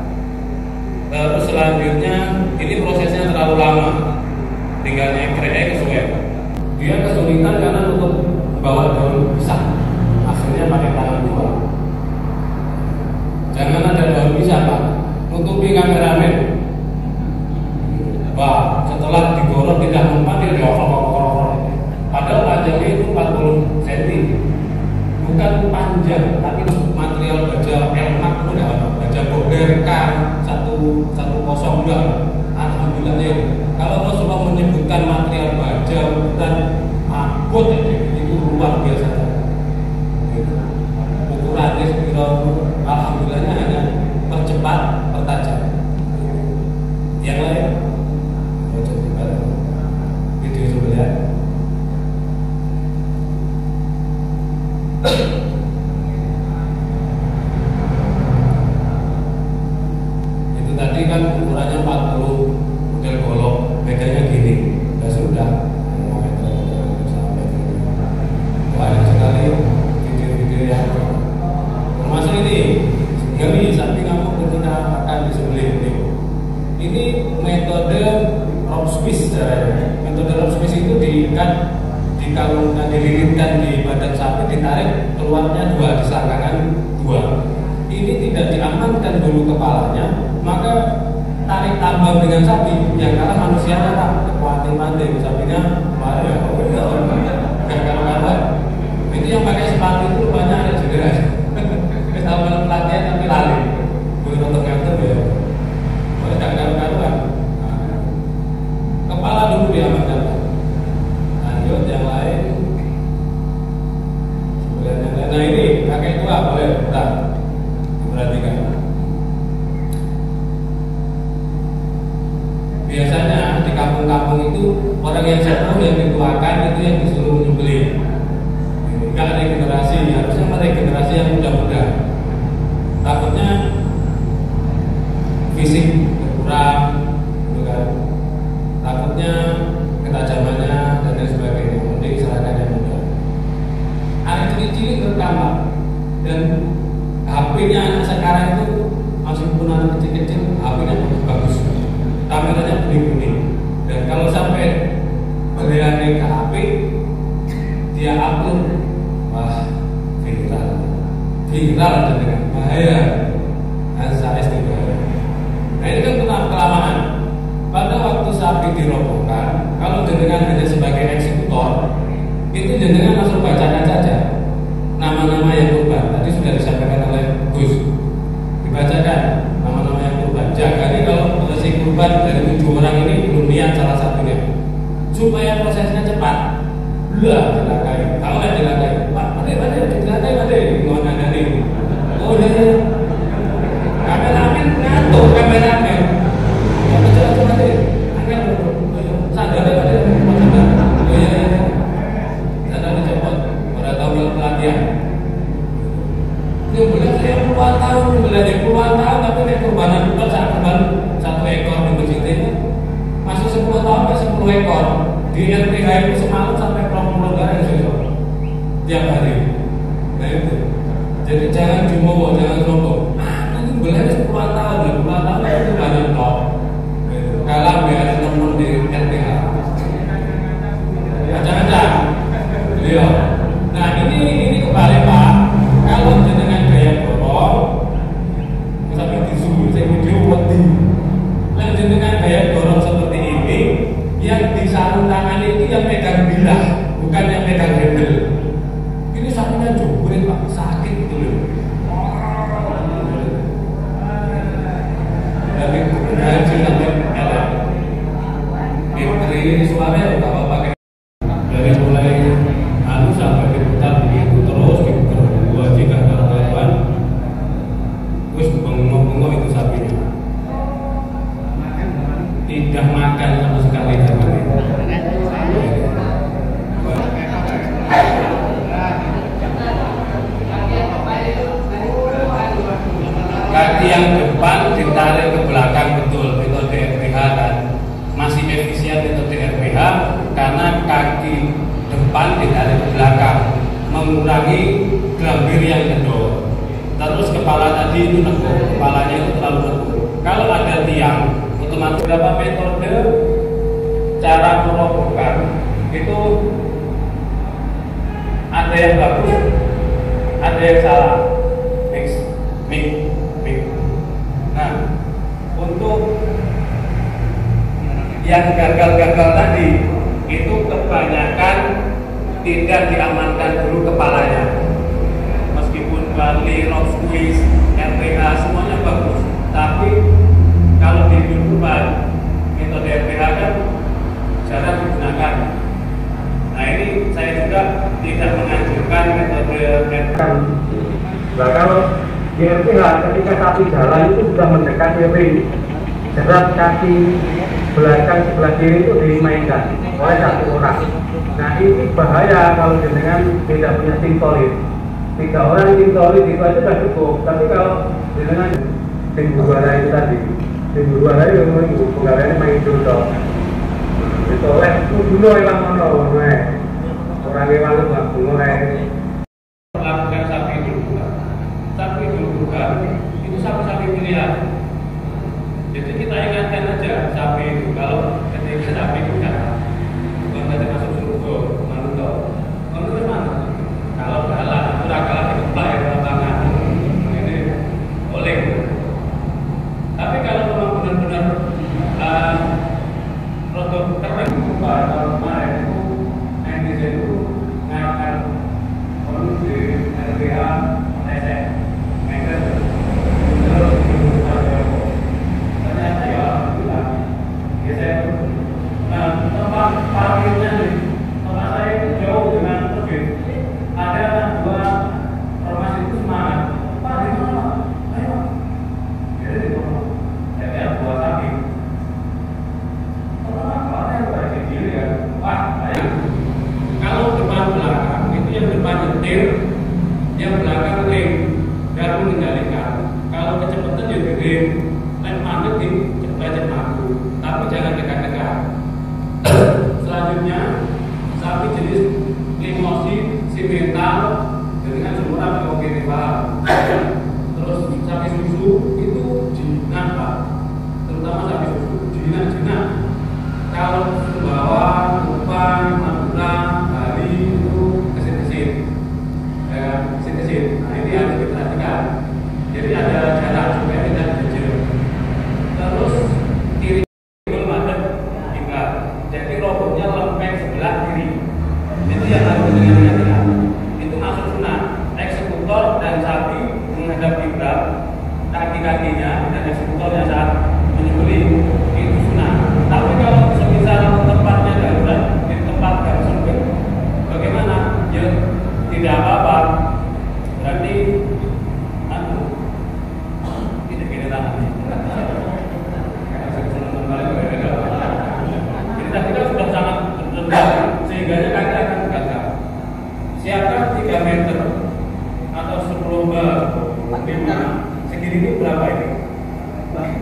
Terus selanjutnya ini prosesnya terlalu lama, tinggal nyekrek kesuwen. Dia kesulitan karena untuk bawa daun pisang, akhirnya pakai tangan 2. Jangan ada daun pisang, Pak. Nutupi kameramen. Pak, setelah digorok tidak mempan, dia diorok-orok. Padahal panjangnya itu 40 cm. Bukan panjang, tapi material baja elmak itu udah ada. Baja bober K110 udah. Alhamdulillahnya. Kalau Rasulullah menyebutkan material baja dan abot itu luar biasa. Ukurannya alhamdulillahnya hanya percepat, pertajam. Yang lain video sebelah. Itu tadi kan ukurannya 40 kan dikalungkan, dililitkan di badan sapi, ditarik keluarnya 2, di selangkangan 2. Ini tidak diamankan dulu kepalanya, maka tarik tambang dengan sapi yang kalah manusianya tak kepati-pati, sapinya marah ya, gagal-gagal. Itu yang pakai sepatu itu banyak ada cedera. Kita belum pelatihan tapi lari, boleh nonton ya, boleh gagal-gagal. Kepala dulu diamankan. Lanjut yang lain. Nah ini pakai dua boleh, bentar. Perhatikan. Biasanya di kampung-kampung itu orang yang sepuh yang dituakan itu yang disuruh menyembelih. Enggak ada regenerasi, harusnya meregenerasi yang muda-muda. Takutnya fisik berkurang, gitu kan? Takutnya ketajamannya dan lain sebagainya. Mending serahkan yang muda. Anak cilik-cilik terkamar dan HP-nya anak sekarang itu masih pun anak kecil-kecil, HP-nya bagus, kameranya bening-bening. Dan kalau sampai beliannya ke HP, dia upload, wah viral dengan bahaya, SAS bahaya. Nah ini kan tentang kelamaan. Pada waktu sapi dirobohkan, kalau jenengan hanya sebagai eksekutor, itu jenengan langsung bacakan saja nama-nama yang kurban. Tadi sudah disampaikan oleh Gus, dibacakan nama-nama yang kurban. Jaga ini kalau selesai kurban dari 7 orang ini belum niat salah satunya, supaya prosesnya cepat. Lah dilakai, tahu nggak dilakai? Pak, dilakai, ngonan dari. Oh iya, kameramen ngatur kameramen. Coba deh, angkat dulu. Sadar deh, oh iya, sadar cepat. Pada tahun pelatihan. Dia bilang saya puluhan tahun belajar puluhan tahun, tapi dia kurbanan betul saat kurban 1 ekor di sini masuk 10 tahun ke 10 ekor. Di RPH itu semalam sampai 20 negara yang tiap hari. Nah itu. Jadi jangan jumowo, jangan sombong. Nanti belajar 10 tahun, 10 tahun itu banyak top. Kalah biar teman di RPH. Jangan-jangan. Beliau. Nah ini kembali Pak. Kalau dengan gaya borong, sampai disuruh saya video wedi. Lanjut dengan gaya borong seperti ini, yang di sarung tangan itu yang pegang bilah, bukan yang pegang handle. Ini sapinya jumburin Pak, sakit gitu loh. Dari gaji sampai elek. Ini suaranya udah apa pakai dari mulai sampai diputar begitu terus diputar dua jika ada hewan, terus bengong-bengong itu sapinya. Tidak makan sama sekali zaman itu. Kaki yang depan ditarik ke belakang betul, metode RPH kan masih efisien metode RPH karena kaki depan ditarik ke belakang, mengurangi gelambir yang kendor. Terus kepala tadi itu nekuk, kepalanya itu terlalu nekuk. Kalau ada tiang, otomatis beberapa metode cara merobohkan itu ada yang bagus, ada yang salah. Mix. Nah, untuk yang gagal-gagal tadi itu kebanyakan tidak diamankan dulu kepalanya. Meskipun Bali, Rock Squeeze, RPH semuanya bagus, tapi kalau di kurban metode RPH kan jarang digunakan. Nah ini saya juga tidak menganjurkan metode RPH. Nah kalau di RPH ketika sapi jalan itu sudah mendekati ring, jerat kaki belakang sebelah kiri itu dimainkan oleh 1 orang. Nah ini bahaya kalau dengan tidak punya sintolit. 3 orang sintolit itu aja sudah cukup. Tapi kalau dengan tim buruara itu tadi, tim buruara itu penggaweannya main dulu. Itu oleh dulu yang mana orang yang nggak mulai. Lakukan sapi dulu, itu sapi pilihan. Jadi kita ingatkan aja sapi itu kalau ketika sapi itu kan bukan masuk surga. nyetir, yang belakang rem baru mengendalikan. Kalau kecepatan ya di rem, lem manut di cepet mampu, tapi jangan dekat-dekat. Selanjutnya sapi jenis limosin, simental dengan semua oke Pak. Terus sapi susu itu jinak Pak, terutama sapi susu jinak. Kalau Sumbawa, Kupang, Madura, Bali itu kesit-kesit. Nah ini harus diperhatikan. Jadi ada jarak supaya tidak jujur. Terus kiri belum ada tinggal. Jadi robotnya lempeng sebelah kiri. Itu yang harus diingat. Itu masuk sunat. Eksekutor dan sapi menghadap kiblat, kaki-kakinya dan eksekutornya saat menyembelih itu sunat. Tapi kalau semisal tempatnya darurat di tempat yang sempit, bagaimana? Ya tidak apa-apa. Berarti tidak gini tangannya. Jadi tadi kan sudah sangat rendah, sehingga kaki akan gagal. Siapkan 3 meter atau 10 bar 5. Segini itu berapa ini?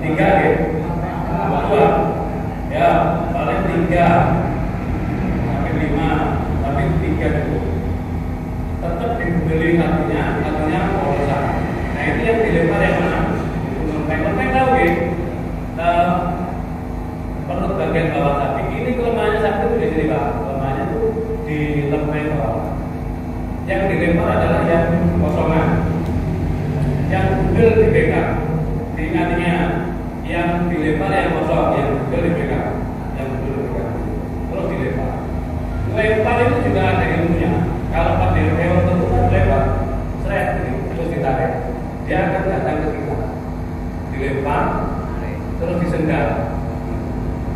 3 ya? 2 ya, paling 3 sampai 5, tapi 3 itu tetap dibeli satunya polosan. Nah itu yang dilempar yang mana? Lempeng tahu ya? Perut bagian bawah sapi. Ini kelemahannya sapi itu di sini Pak. Kelemahannya itu di lempeng bawah. Yang dilempar adalah yang kosongan, yang bugel dipegang. Diingat-ingat, yang dilempar yang kosong, yang bugel dipegang, terus dilempar. Lempar itu juga ada ilmunya. Kalau pada hewan tentu kan lempar, seret, terus ditarik, dia akan datang ke kita. Dilempar, terus disendal,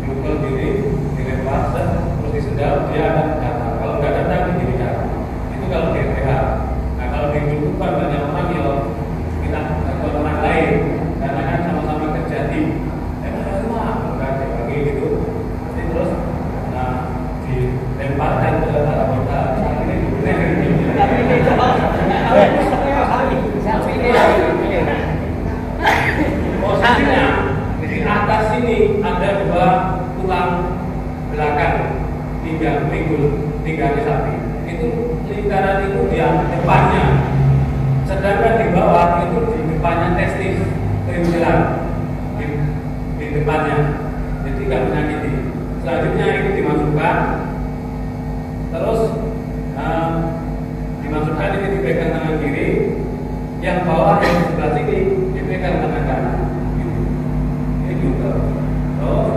dipukul diri, dilempar, terus disendal, dia akan datang. Kalau nggak datang, begini cara. Itu kalau di RPH. Nah kalau di YouTube banyak orang yang kita buat orang lain, karena kan sama-sama kerja tim. Gitu. Jadi terus dilemparkan ke arah kita. Posisinya di atas sini ada 2 tulang belakang, 3 sapi. Itu lingkaran itu di depannya. Sedangkan di bawah itu di depannya testis, perintilan di depannya. Jadi tidak menyakiti. Selanjutnya itu dimasukkan, terus dimasukkan ini dipegang tangan kiri, yang bawah yang sebelah sini dipegang tangan kanan. Gitu. Ini juga. Terus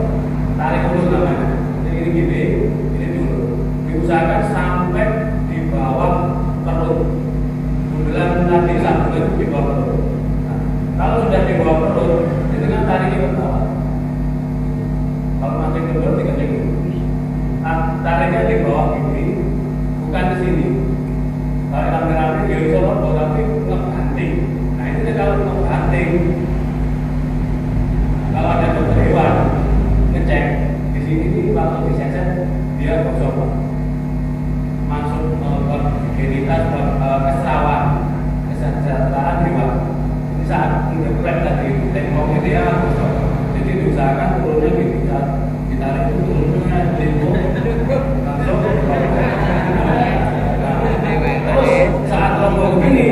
tarik dulu namanya. Jadi ini gini, ini dulu. Diusahakan sampai di bawah perut. Bulan tadi satu itu di bawah perut. Nah, kalau sudah di bawah perut, itu kan tarik ke bawah. Kalau masih kendor tinggal ini. Tariknya di bawah ini, bukan di sini. Tarik rame-rame dia bisa lombok tapi ngebanting. Nah itu kalau ngebanting, kalau ada dokter hewan ngecek di sini ini kalau diseset dia kosong, masuk ke genital keserawan, kesejahteraan hewan. Ini saat interpret tadi tengoknya dia kosong. Jadi diusahakan turunnya bisa ditarik turunnya limbo langsung. Terus saat lombok begini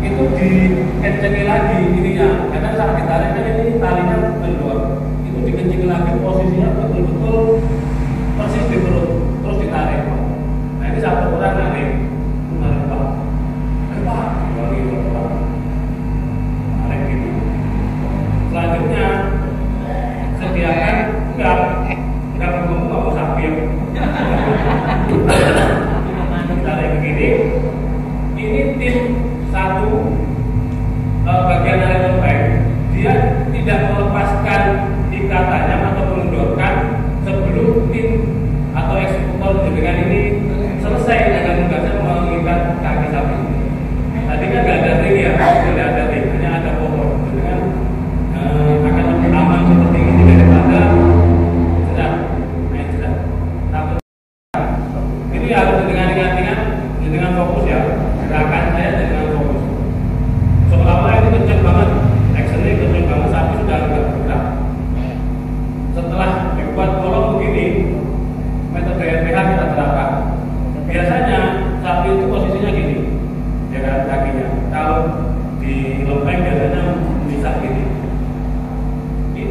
itu dikencengi lagi ininya, karena saat ditariknya ini talinya berdua, itu dikencing lagi posisinya betul-betul persis di perut, terus ditarik. Nah ini satu orang narik Pak, narik gitu. Selanjutnya sediakan enggak bergumul mau sapi. Tarik begini, ini tim satu bagian dari lempeng, dia tidak melepaskan ikatannya atau menundukkan sebelum tim atau eksekutor dengan ini selesai dengan tugasnya mengikat kaki sapi. Tadi kan nggak ada ring ya, tidak ada ring, hanya ada pohon. Dengan akan lebih aman seperti ini daripada sedang. Takut. Ini harus dengan fokus ya.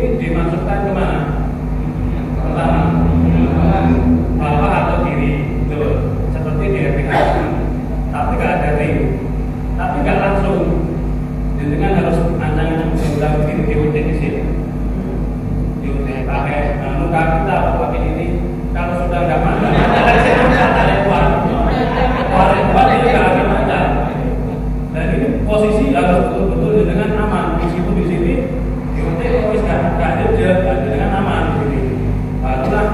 ini dimasukkan kemana? Pertama, bawah atau kiri, betul. Seperti di RPH. Tapi nggak ada ring, tapi nggak langsung. Dengan harus ancang-ancang berulang begini diutik di sini. Diutik pakai muka kita atau pakai ini. Kalau sudah nggak mantap, kita tarik kuat. Tarik kuat ini nggak akan mantap. Dan ini posisi harus betul-betul dengan aman. Di situ di sini diutik terus nggak jejak dengan aman di sini. Barulah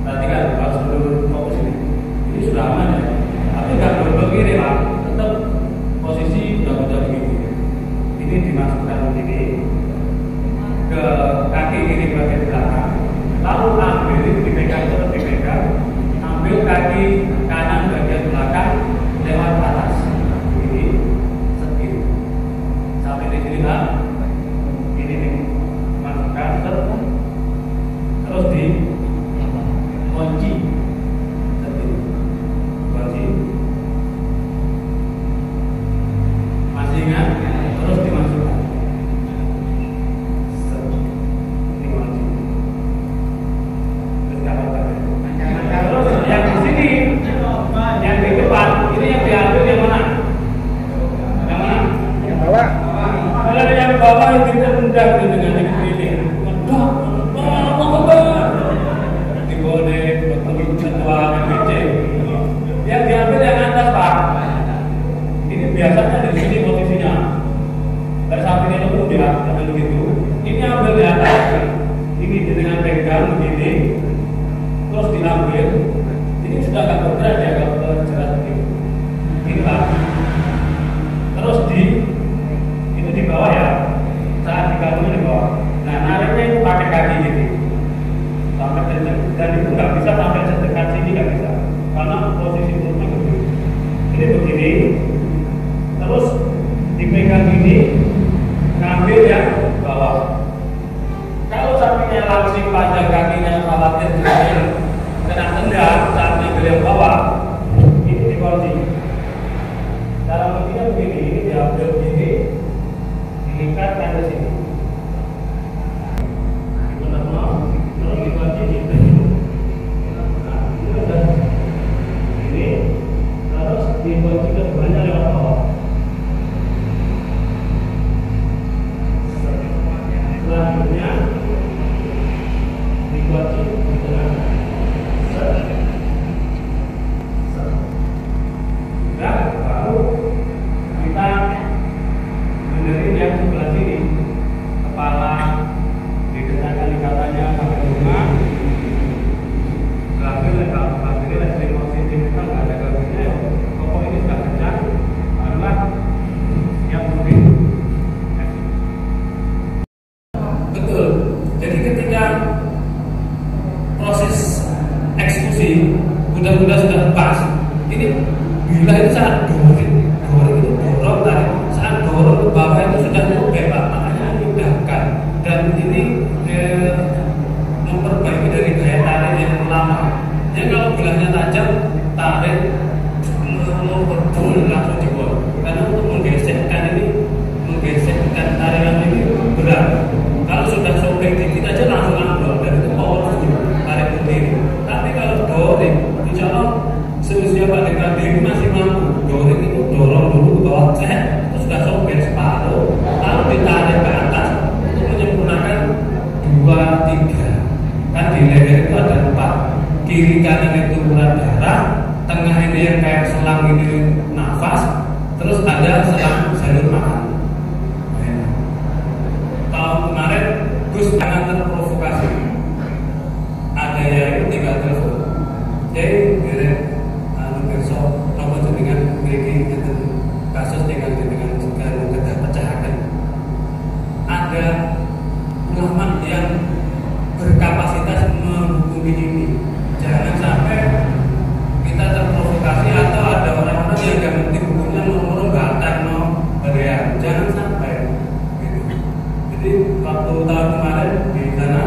tadi kan harus dulu fokus ini. Ini sudah aman ya. Tapi nggak begini lah. Tetap posisi udah begini. Ini dimasukkan begini ke kaki kiri bagian belakang. Lalu ambil itu dipegang terus dipegang. Ambil kaki kanan bagian belakang lewat atas. Ini segini. Sampai di sini lah. Ini nih masukkan terus di kunci. Kunci. Masih ingat? Terus dimasukkan. Ini kunci. Terus yang di sini, yang di depan, ini yang diambil yang mana? Yang mana? Yang bawah. Kalau yang bawah itu ditendang dengan ini. Diboleh bertemu ketua MPC. Yang diambil yang atas Pak. Ini biasanya di sini posisinya. Dari sampingnya itu dia jangan begitu. Ini ambil di atas. Ini dengan pegang begini. Terus diambil. Ini sudah agak bergerak ya kalau bergerak begini. Ini Pak. Terus itu di bawah ya. Saat digabungnya di bawah. Nah nariknya itu pakai kaki gini. Sampai kencang. Dan itu nggak bisa sampai sedekat sini nggak bisa. Karena posisi perutnya begini. Ini begini. Terus dipegang ini, ngambil yang bawah. Kalau sampingnya langsing panjang kakinya khawatir kena tendang saat ngambil yang bawah, ini dikunci. Cara mengingatnya begini, ini diambil begini, dilingkarkan ke sini. Terus dikunci di sini. Nah, ini sudah ini, terus dikunci ke sebenarnya lewat bawah. Selanjutnya dikunci dengan sudah baru kita benerin yang sebelah sini, kepala dikenakan ikatannya sampai rumah. Akhirnya lima cm nggak ada gabungnya ya. Pokok ini sudah kencang, barulah yang mungkin. Betul. Jadi ketika proses eksekusi kuda-kuda sudah pas, ini bila itu saat dorong itu dorong tadi, saat dorong ke bawah itu sudah nyobek Pak, makanya dimudahkan. Dan ini memperbaiki dari gaya tarik yang lama. Jadi kalau bilahnya tajam, tarik betul langsung dibuat. Karena untuk menggesekkan tarikan ini berat. Kalau sudah sobek dikit aja langsung ambrol dan itu power tarik sendiri. Tapi kalau dorong, insya Allah seusia Pak DKD ini masih mampu. Dorong itu dorong dulu ke bawah, itu sudah sobek separuh, lalu ditarik ke atas untuk menyempurnakan 2, 3. Kan di leher itu ada 4. Kiri kanan itu urat darah, tengah ini yang kayak selang ini nafas, terus ada selang jalur makan. Tahun kemarin Gus sangat terprovokasi. Ada yang tinggal telepon. Jadi besok nomor dengan memiliki kasus dengan kita pecahkan. Ada ulama yang berkapasitas menghukumi ini. Jangan sampai kita terprovokasi atau ada orang-orang yang nggak ngerti hukumnya ngomong batal jangan sampai gitu. Jadi waktu tahun kemarin di sana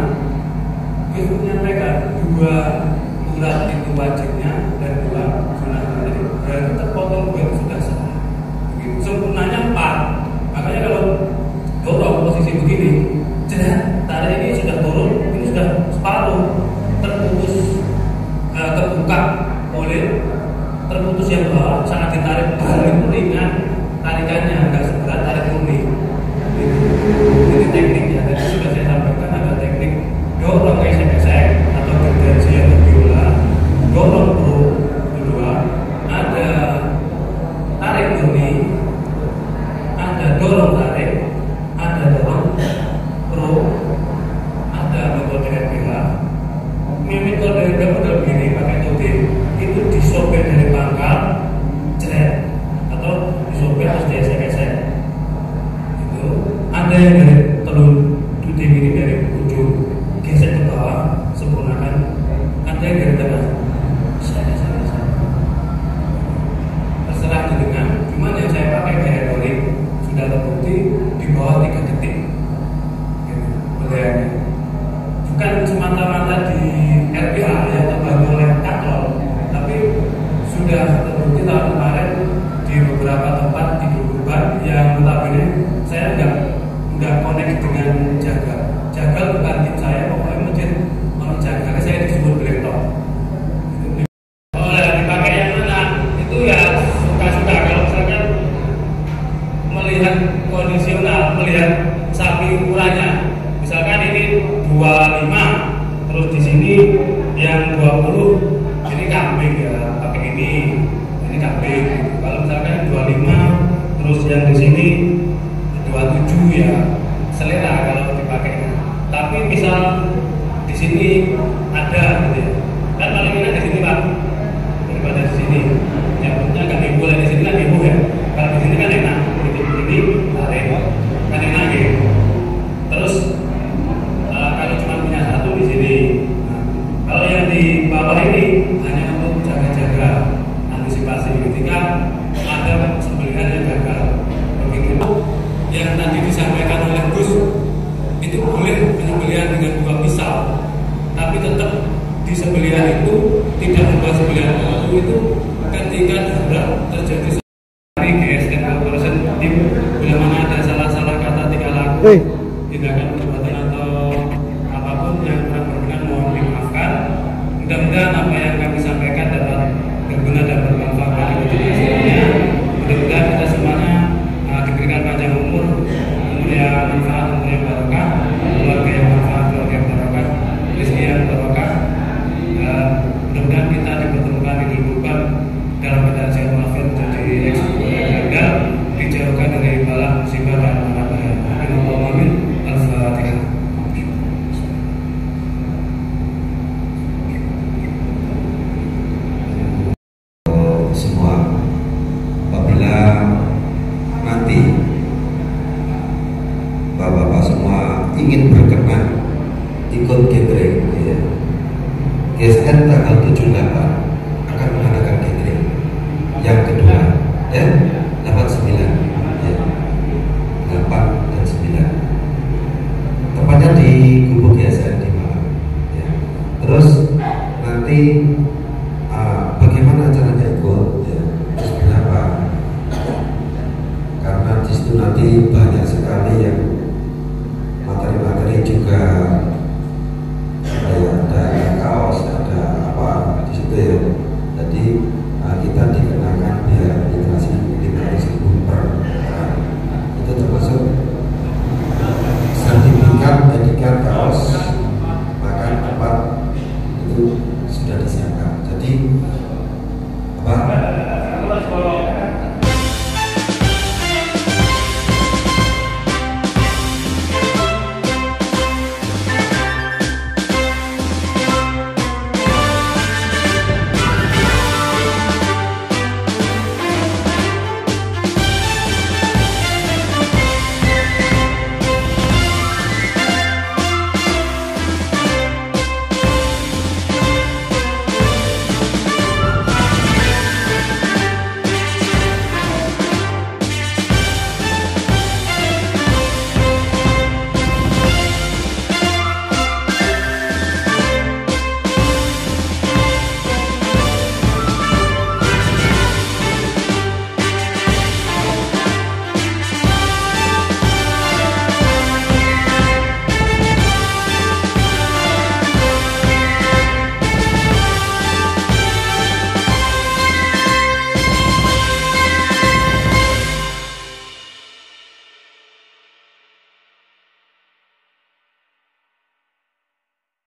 itu menyampaikan 2 urat itu wajibnya dan 2 sunatnya. Jadi berarti terpotong 2 itu sudah salah. Sempurnanya 4. Makanya kalau dorong posisi begini, jelas dibuka oleh terputus yang bawah, sangat ditarik itu ringan, tarikannya nggak seberat tarik murni. Ini tekniknya, tadi sudah saya sampaikan ada teknik dorong gesek-gesek atau gergaji atau biola, dorong pro kedua, ada tarik murni, ada dorong tarik, ada dorong pro, ada metode RPH. Metode RPH model begini pakai metode itu disobek dari pangkal, jret, atau disobek harus digesek-gesek. Itu ada yang dari telur tuting ini dari ujung gesek ke bawah, sempurnakan. Ada yang dari tengah, terserah dengan. Cuman yang saya pakai gaya Dorik sudah terbukti di bawah 3 detik. Gitu. Bukan semata-mata di RPH yang terbantu oleh katrol, tapi sudah terbukti tahun kemarin di beberapa tempat di Grobogan yang notabene saya nggak connect dengan jagal. Jagal bukan tim saya, pokoknya masjid orang jagal saya disebut blentok. Oh, dipakai yang mana? Itu ya suka-suka. Kalau misalkan melihat kondisional, melihat sapi ukurannya, misalkan ini 25, terus di sini yang 20, ini kambing ya, pakai ini kambing. Kalau misalkan 25, terus yang di sini 27 ya, selera kalau dipakai. Tapi misal di sini ada, gitu ya, kan paling enak di sini Pak, daripada di sini. Yang punya nggak ibu di sini kan ibu ya. Kalau di sini kan enak, ini tarik, kan enak gitu. Terus kalau cuma punya satu di sini, kalau yang di bawah ini hanya untuk jaga-jaga, antisipasi ketika ada sembelihan yang gagal. Begitu yang tadi disampaikan oleh Gus, itu boleh penyembelihan dengan 2 pisau, tapi tetap di sembelihan itu tidak membuat sembelihan itu ketika darurat terjadi GSN Corporation tim bila mana ada salah-salah kata tingkah laku, tindakan perbuatan atau apapun yang kurang berkenan mohon dimaafkan. Mudah-mudahan apa yang kami sampaikan dapat berguna dan bermanfaat bagi kita semuanya. Mudah-mudahan kita semuanya diberikan panjang umur yang manfaat, umur yang barokah, keluarga yang manfaat, keluarga yang barokah, rezeki yang barokah. Mudah-mudahan kita dipertemukan di Grobogan dalam keadaan sehat walafiat, menjadi eksekutif yang gagal, dijauhkan dari bala musibah dan mara bahaya. Amin. Al-Fatihah. Semua, apabila nanti bapak-bapak semua ingin berkenan ikut gathering, ya. GSN tanggal 78 akan mengadakan gathering yang kedua, ya, 89, ya, 8 dan 9, tepatnya di Gubuk GSN di Malang, ya. Terus nanti bagaimana caranya ikut, ya, terus berapa? Karena di situ nanti banyak sekali yang materi-materi juga, ada kaos, ada apa di situ ya. Jadi kita dikenakan biaya literasi 5.000 per orang. Itu termasuk sertifikat, medical, kaos, makan, tempat, itu sudah disiapkan. Jadi